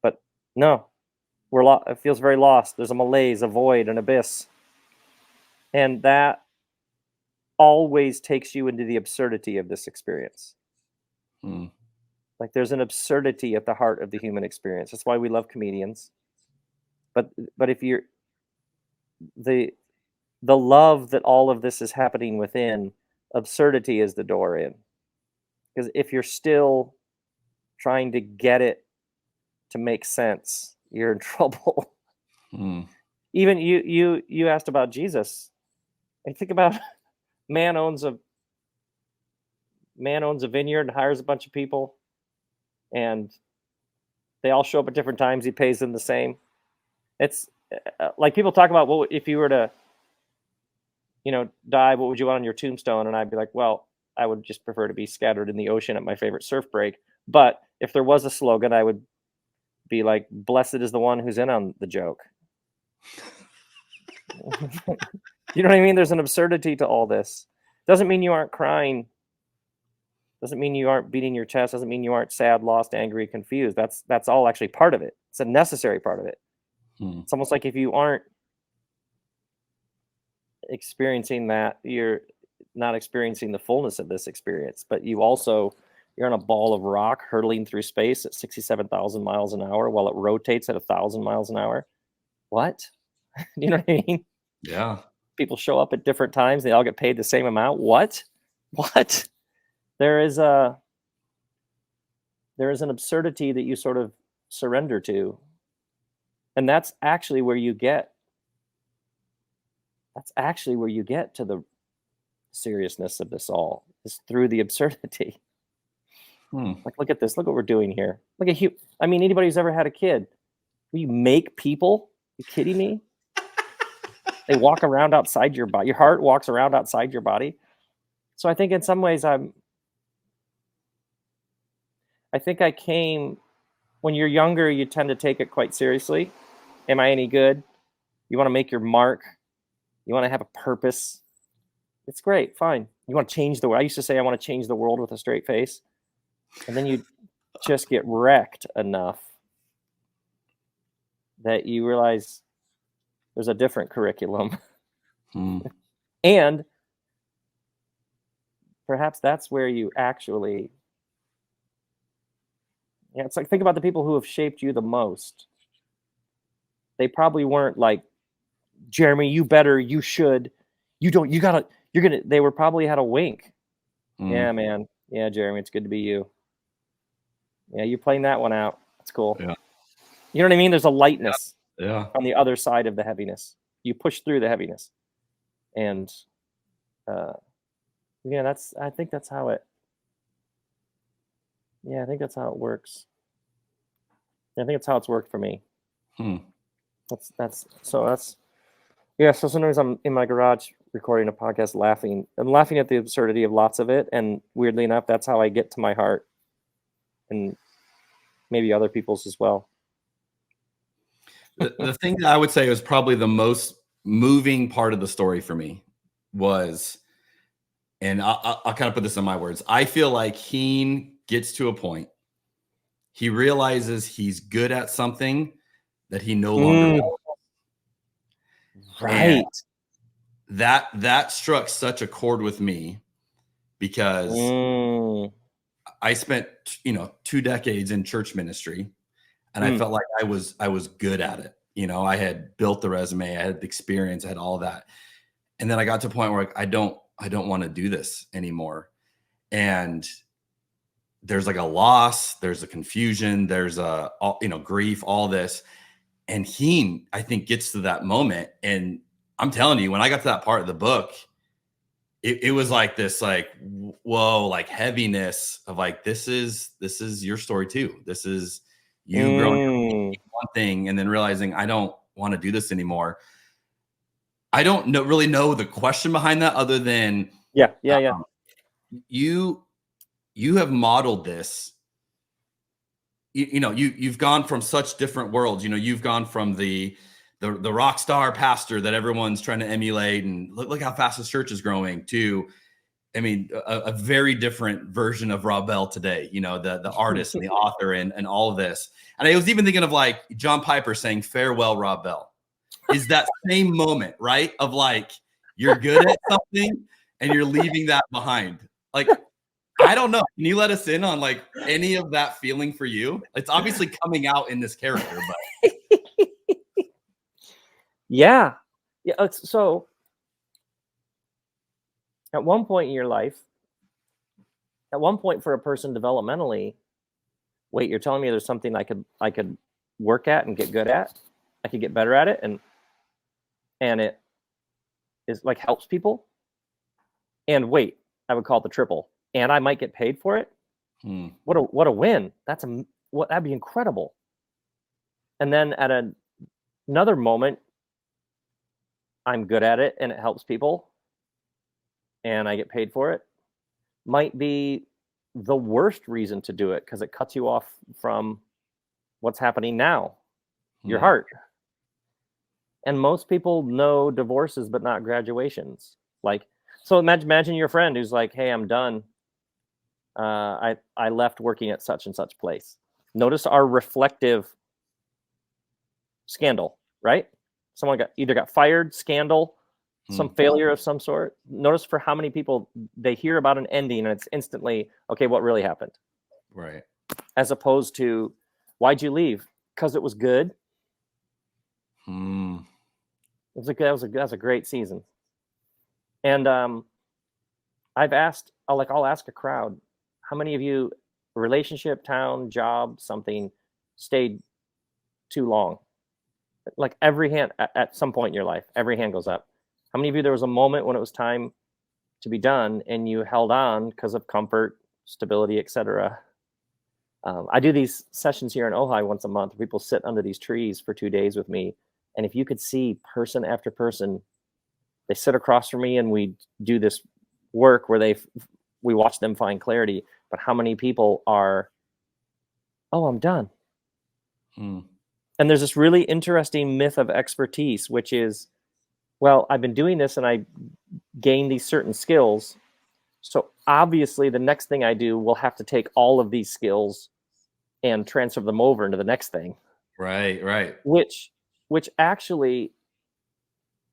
but no, it feels very lost. There's a malaise, a void, an abyss, and that always takes you into the absurdity of this experience. Like there's an absurdity at the heart of the human experience. That's why we love comedians. But if you're the love that all of this is happening within, absurdity is the door in. Because if you're still trying to get it to make sense, you're in trouble. Even you asked about Jesus. I think about man owns a vineyard and hires a bunch of people, and they all show up at different times. He pays them the same. It's like people talk about, well, if you were to, die, what would you want on your tombstone? And I'd be like, well, I would just prefer to be scattered in the ocean at my favorite surf break. But if there was a slogan, I would be like, blessed is the one who's in on the joke. You know what I mean? There's an absurdity to all this. Doesn't mean you aren't crying. Doesn't mean you aren't beating your chest. Doesn't mean you aren't sad, lost, angry, confused. That's all actually part of it. It's a necessary part of it. It's almost like if you aren't experiencing that, you're not experiencing the fullness of this experience. But you're on a ball of rock hurtling through space at 67,000 miles an hour while it rotates at 1,000 miles an hour. What? You know what I mean? Yeah. People show up at different times. They all get paid the same amount. What? There is an absurdity that you sort of surrender to. And that's actually where you get to the seriousness of this all, is through the absurdity. Like, look at this. Look what we're doing here. Look at anybody who's ever had a kid. You make people? Are you kidding me? They walk around outside your body. Your heart walks around outside your body. So I think in some ways I came, when you're younger, you tend to take it quite seriously. Am I any good? You want to make your mark. You want to have a purpose. It's great. Fine. You want to change the world. I used to say I want to change the world with a straight face. And then you just get wrecked enough that you realize there's a different curriculum. And perhaps that's where you actually, it's like, think about the people who have shaped you the most. They probably weren't like, Jeremy, you better, you should, you don't, you gotta, you're gonna, they were probably had a wink. Yeah, man. Yeah, Jeremy, it's good to be you. Yeah, you're playing that one out. That's cool. Yeah. You know what I mean? There's a lightness on the other side of the heaviness. You push through the heaviness. And I think that's how it works. I think that's how it's worked for me. So sometimes I'm in my garage recording a podcast laughing. I'm laughing at the absurdity of lots of it. And weirdly enough, that's how I get to my heart. And maybe other people's as well. The thing that I would say was probably the most moving part of the story for me was, and I'll kind of put this in my words, I feel like Heen gets to a point, he realizes he's good at something that he no longer wants. Right. And that struck such a chord with me because I spent 2 decades in church ministry, and I felt like I was good at it. I had built the resume, I had the experience, I had all that. And then I got to a point where I don't want to do this anymore. And there's like a loss, there's a confusion, there's a grief, all this. And Heen, I think, gets to that moment. And I'm telling you, when I got to that part of the book, it was like this, like, whoa, like heaviness of like, this is your story too. This is you growing up one thing and then realizing I don't want to do this anymore. I don't really know the question behind that other than you have modeled this. You've gone from such different worlds. You've gone from the rock star pastor that everyone's trying to emulate, and look how fast this church is growing, to, a very different version of Rob Bell today, the artist and the author and all of this. And I was even thinking of like John Piper saying, "Farewell, Rob Bell," is that same moment, right? Of like, you're good at something and you're leaving that behind. Like, I don't know. Can you let us in on like any of that feeling for you? It's obviously coming out in this character, but yeah. So at one point in your life, at one point for a person developmentally, wait, you're telling me there's something I could work at and get good at? I could get better at it, and it is like helps people. And wait, I would call it the triple. And I might get paid for it. What a win! That'd be incredible. And then at another moment, I'm good at it and it helps people, and I get paid for it. Might be the worst reason to do it because it cuts you off from what's happening now, your heart. And most people know divorces, but not graduations. Like, So imagine your friend who's like, hey, I'm done. I left working at such and such place. Notice our reflective scandal, right? Someone either got fired, scandal, some failure of some sort. Notice for how many people they hear about an ending and it's instantly, okay, what really happened? Right. As opposed to, why'd you leave? Because it was good. Mm. That was a great season. And I'll ask a crowd, how many of you, relationship, town, job, something, stayed too long? Like every hand at some point in your life, every hand goes up. How many of you, there was a moment when it was time to be done and you held on because of comfort, stability, etc.? I do these sessions here in Ojai once a month. People sit under these trees for 2 days with me. And if you could see person after person, they sit across from me and we do this work where we watch them find clarity. But how many people are, oh, I'm done. And there's this really interesting myth of expertise, which is, well, I've been doing this and I gained these certain skills. So obviously the next thing I do will have to take all of these skills and transfer them over into the next thing. Right. Which actually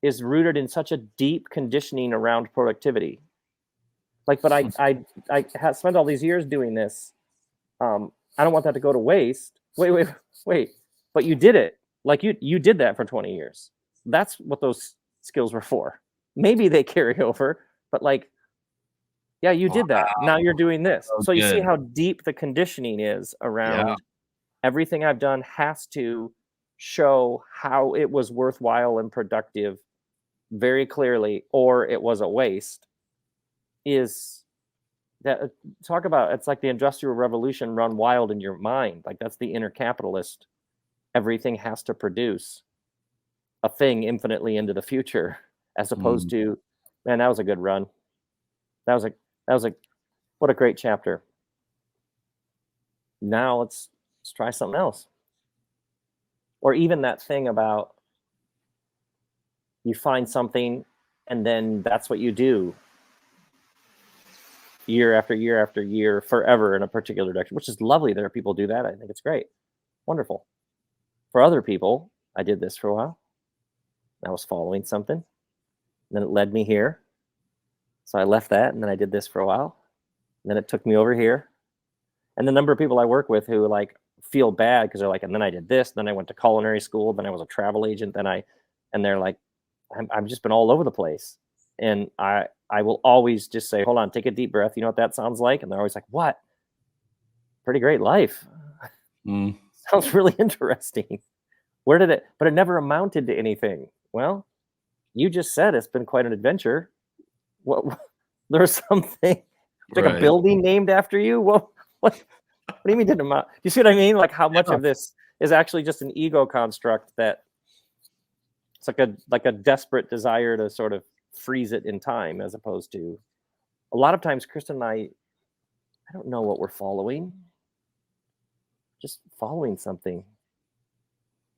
is rooted in such a deep conditioning around productivity. Like, but I have spent all these years doing this. I don't want that to go to waste. Wait. But you did it. Like you did that for 20 years. That's what those skills were for. Maybe they carry over, but like, yeah, you did that. Now you're doing this. So you see how deep the conditioning is around everything I've done has to show how it was worthwhile and productive very clearly, or it was a waste. Is that talk about, it's like the Industrial Revolution run wild in your mind. Like that's the inner capitalist. Everything has to produce a thing infinitely into the future, as opposed to, man, that was a good run. That was what a great chapter. Now let's try something else. Or even that thing about you find something and then that's what you do year after year after year, forever in a particular direction, which is lovely. There are people who do that. I think it's great. Wonderful. For other people, I did this for a while. I was following something. And then it led me here. So I left that and then I did this for a while. And then it took me over here. And the number of people I work with who like feel bad because they're like, and then I did this, then I went to culinary school, then I was a travel agent, and they're like, I've just been all over the place. And I will always just say, hold on, take a deep breath. You know what that sounds like? And they're always like, what? Pretty great life. Sounds really interesting. Where did it, but it never amounted to anything. Well, you just said it's been quite an adventure. What there's something like a building named after you? What do you mean didn't amount? Do you see what I mean? Like how much of this is actually just an ego construct that it's like a desperate desire to sort of freeze it in time, as opposed to a lot of times Kristen and I don't know what we're following. Just following something.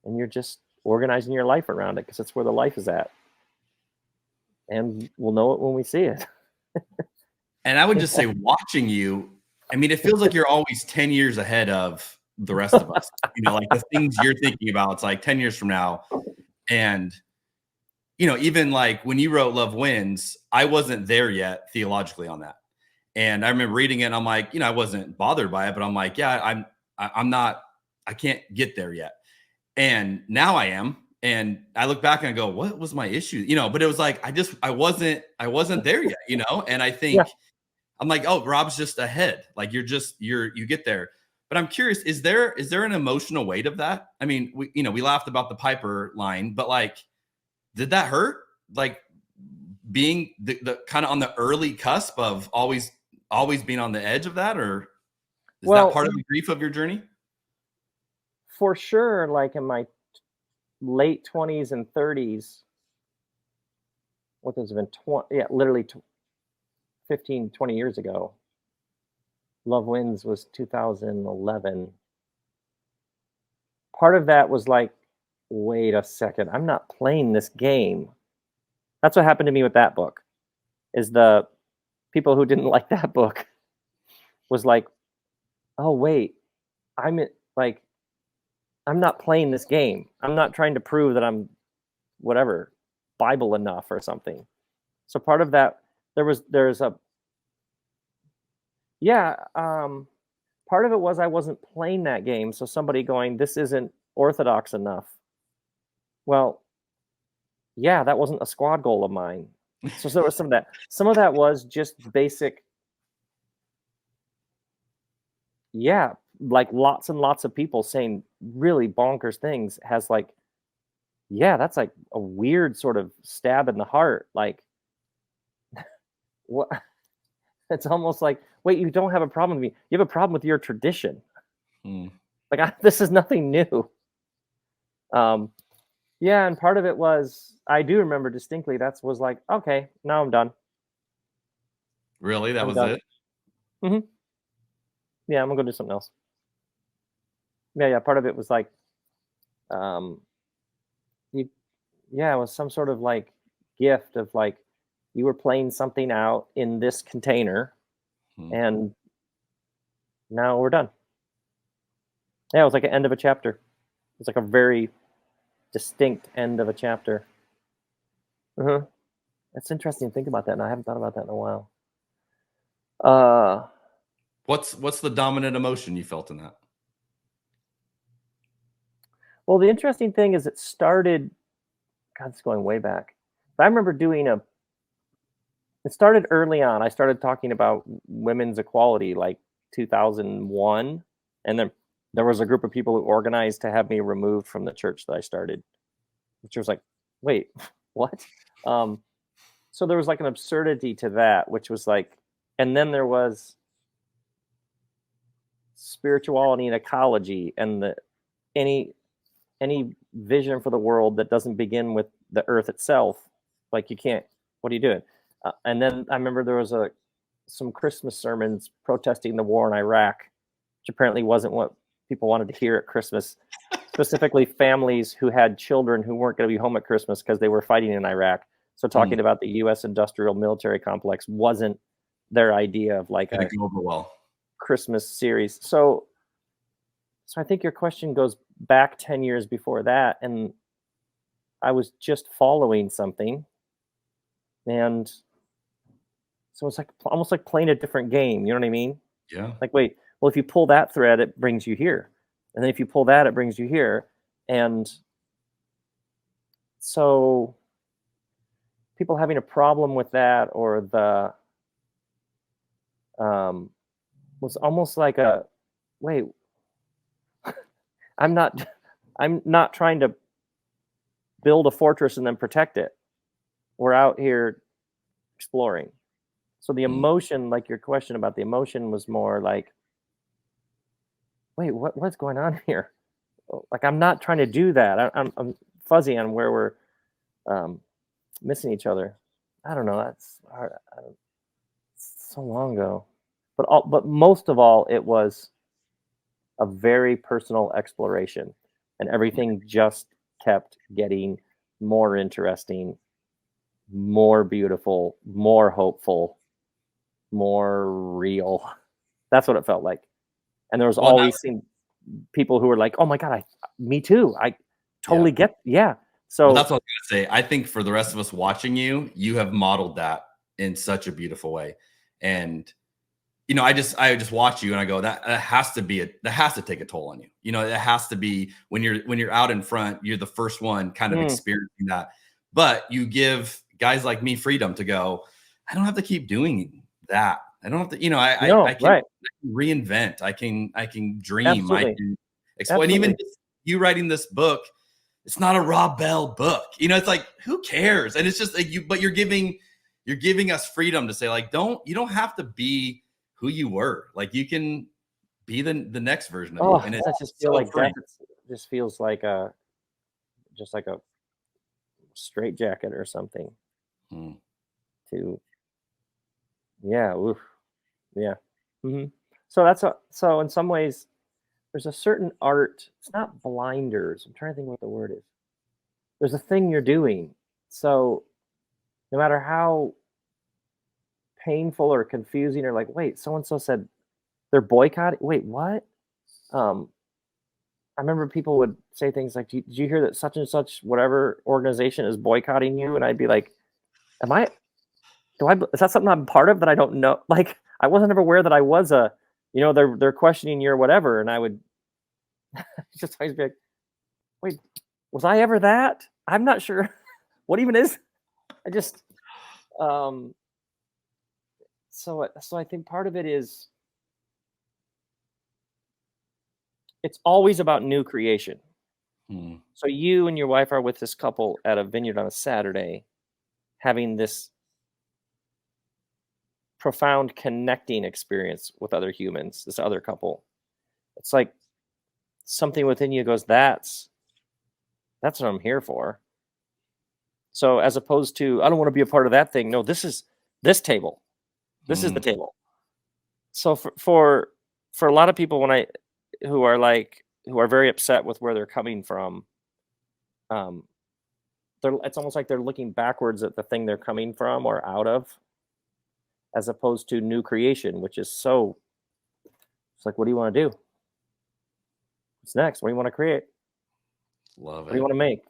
And you're just organizing your life around it because that's where the life is at. And we'll know it when we see it. And I would just say, watching you, I mean, it feels like you're always 10 years ahead of the rest of us. You know, like the things you're thinking about, it's like 10 years from now. And, you know, even like when you wrote Love Wins, I wasn't there yet theologically on that. And I remember reading it and I'm like, you know, I wasn't bothered by it, but I'm like, yeah, I can't get there yet. And now I am. And I look back and I go, what was my issue? You know, but it was like, I wasn't there yet, you know? And I think I'm like, oh, Rob's just ahead. Like you get there. But I'm curious, is there an emotional weight of that? I mean, we laughed about the Piper line, but like, did that hurt? Like being the kind of on the early cusp of always being on the edge of that, or is that part of the grief of your journey? For sure, like in my late 20s and 30s, what has been 15, 20 years ago. Love Wins was 2011. Part of that was like, wait a second, I'm not playing this game. That's what happened to me with that book. is the people who didn't like that book was like, oh wait, I'm not playing this game. I'm not trying to prove that I'm whatever Bible enough or something. So part of that, there's a part of it was I wasn't playing that game. So somebody going, this isn't orthodox enough. Well, yeah, that wasn't a squad goal of mine. So there was some of that. Some of that was just basic. Yeah, like lots and lots of people saying really bonkers things has like, yeah, that's like a weird sort of stab in the heart. Like, what? It's almost like, wait, you don't have a problem with me. You have a problem with your tradition. Like, this is nothing new. Yeah, and part of it was, I do remember distinctly, was like, okay, now I'm done. Really? That I'm was done. it? Mm-hmm. Yeah, I'm gonna go do something else. Yeah. Part of it was like, it was some sort of like gift of like, you were playing something out in this container, and now we're done. Yeah, it was like an end of a chapter. It was like a very distinct end of a chapter. That's interesting to think about that, and I haven't thought about that in a while. What's the dominant emotion you felt in that? Well, the interesting thing is it started, God, it's going way back. I remember it started early on. I started talking about women's equality like 2001, and then there was a group of people who organized to have me removed from the church that I started, which was like, wait, what? So there was like an absurdity to that, which was like, and then there was spirituality and ecology, and any vision for the world that doesn't begin with the earth itself, like you can't. What are you doing? And then I remember there was some Christmas sermons protesting the war in Iraq, which apparently wasn't what people wanted to hear at Christmas. Specifically, families who had children who weren't going to be home at Christmas because they were fighting in Iraq. So talking about the U.S. industrial military complex wasn't their idea of like a Christmas series. So I think your question goes back 10 years before that, and I was just following something, and so it's like almost like playing a different game. You know what I mean? Yeah. Like, wait, well, if you pull that thread, it brings you here, and then if you pull that, it brings you here, and so people having a problem with that, or the was almost like a, wait, I'm not trying to build a fortress and then protect it. We're out here exploring. So the emotion, like your question about the emotion, was more like, wait, what's going on here? Like, I'm not trying to do that. I'm fuzzy on where we're missing each other. I don't know. That's hard. So long ago. But most of all, it was a very personal exploration, and everything just kept getting more interesting, more beautiful, more hopeful, more real. That's what it felt like. And there was always people who were like, oh my God, me too. I totally get. Yeah. So that's what I was going to say. I think for the rest of us watching you have modeled that in such a beautiful way. And, you know, I just watch you and I go, that has to take a toll on you. You know, it has to be when you're out in front, you're the first one kind of experiencing that. But you give guys like me freedom to go, I don't have to keep doing that. I don't have to, you know, I can reinvent. I can dream. Absolutely. I can explore. And even you writing this book, it's not a Rob Bell book. You know, it's like, who cares? And it's just like but you're giving us freedom to say, like, you don't have to be who you were. Like, you can be the next version of you. And it just feels like death. It just feels like a straitjacket or something. So in some ways, there's a certain art. It's not blinders. I'm trying to think what the word is. There's a thing you're doing. So no matter how painful or confusing, or like, wait, so-and-so said they're boycotting. Wait, what? I remember people would say things like, did you hear that such and such, whatever organization is boycotting you? And I'd be like, is that something I'm part of that I don't know? Like, I wasn't ever aware that I was they're questioning you or whatever. And I would just always be like, wait, was I ever that? I'm not sure. What even is? I just, so I think part of it is, it's always about new creation. So you and your wife are with this couple at a vineyard on a Saturday, having this profound connecting experience with other humans, this other couple. It's like something within you goes, that's what I'm here for. So as opposed to, I don't want to be a part of that thing. No, this is this table. This is the table. So for a lot of people, who are very upset with where they're coming from, it's almost like they're looking backwards at the thing they're coming from or out of, as opposed to new creation, which is it's like, what do you want to do? What's next? What do you want to create? Love it. What do you want to make?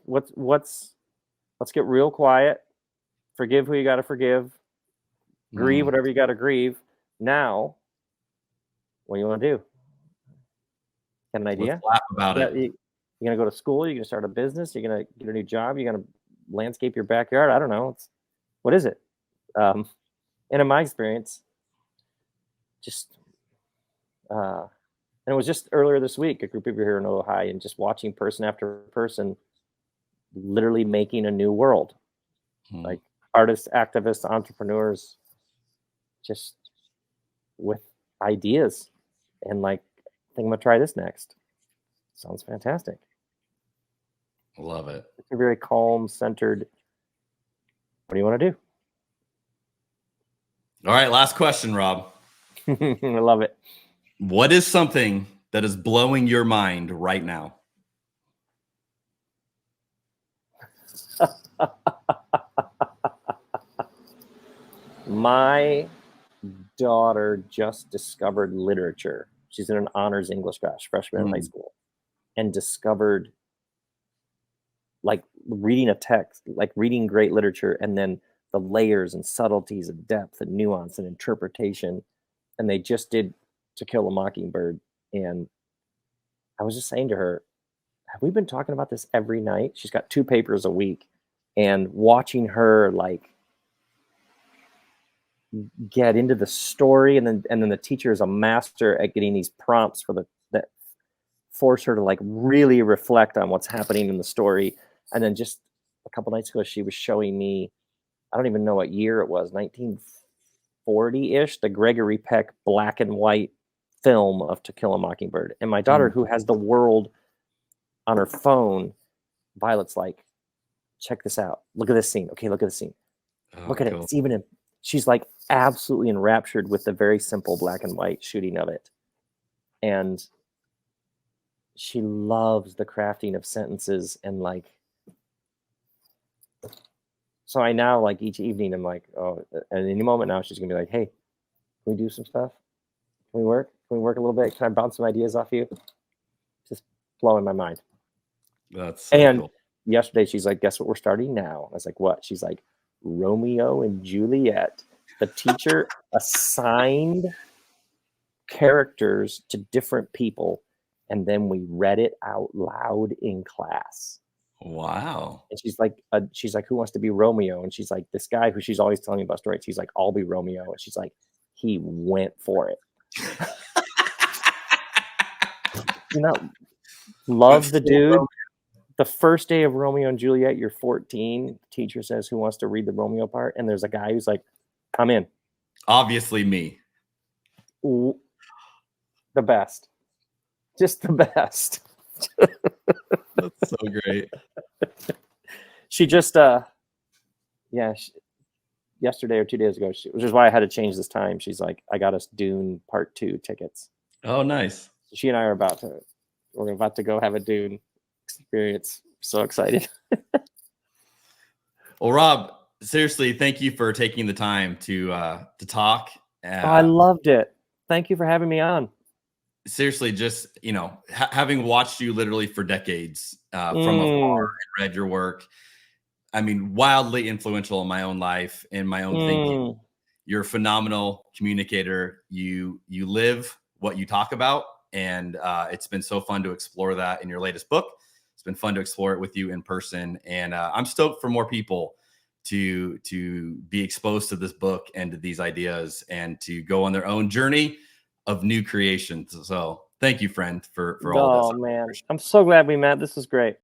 Let's get real quiet. Forgive who you got to forgive. Grieve whatever you got to grieve. Now, what do you want to do? Got an idea? Let's laugh about it. You're going to go to school? You're going to start a business? You're going to get a new job? You're going to landscape your backyard? I don't know. What is it? And in my experience, and it was just earlier this week, a group of people here in Ohio, and just watching person after person literally making a new world. Like artists, activists, entrepreneurs, just with ideas and like, I think I'm going to try this next. Sounds fantastic. Love it. It's a very calm, centered. What do you want to do? All right, last question, Rob. I love it. What is something that is blowing your mind right now? My daughter just discovered literature. She's in an honors English class, freshman in high school, and discovered like reading a text, like reading great literature, and then the layers and subtleties of depth and nuance and interpretation. And they just did To Kill a Mockingbird. And I was just saying to her, have we been talking about this every night? She's got 2 papers a week, and watching her like get into the story, and then the teacher is a master at getting these prompts that force her to like really reflect on what's happening in the story. And then just a couple nights ago, she was showing me, I don't even know what year it was, 1940-ish, the Gregory Peck black and white film of To Kill a Mockingbird. And my daughter, who has the world on her phone, Violet's like, check this out. Look at this scene. Okay, look at the scene. Look at it. It's even she's like absolutely enraptured with the very simple black and white shooting of it. And she loves the crafting of sentences. And like, so I now like each evening I'm like, oh, and any moment now she's gonna be like, hey, can we do some stuff? Can we work a little bit? Can I bounce some ideas off you? Just blowing my mind. That's so cool. Yesterday she's like, guess what we're starting now? I was like, what? She's like, Romeo and Juliet. The teacher assigned characters to different people, and then we read it out loud in class. Wow. And she's like, who wants to be Romeo? And she's like, this guy who she's always telling me about stories. He's like, I'll be Romeo. And she's like, he went for it. You know, love the dude. The first day of Romeo and Juliet, you're 14. The teacher says, who wants to read the Romeo part? And there's a guy who's like, I'm in. Obviously me. The best. Just the best. That's so great. She just, yesterday or 2 days ago, which is why I had to change this time. She's like, I got us Dune Part 2 tickets. Oh, nice. She and I are about to go have a Dune experience. So excited. Well, Rob, seriously, thank you for taking the time to talk. I loved it. Thank you for having me on. Seriously, just, having watched you literally for decades from afar and read your work, I mean, wildly influential in my own life and my own thinking. You're a phenomenal communicator. You live what you talk about, and it's been so fun to explore that in your latest book. It's been fun to explore it with you in person, and I'm stoked for more people to be exposed to this book and to these ideas and to go on their own journey of new creations. So thank you, friend, for all of this. Oh man, I'm so glad we met. This is great.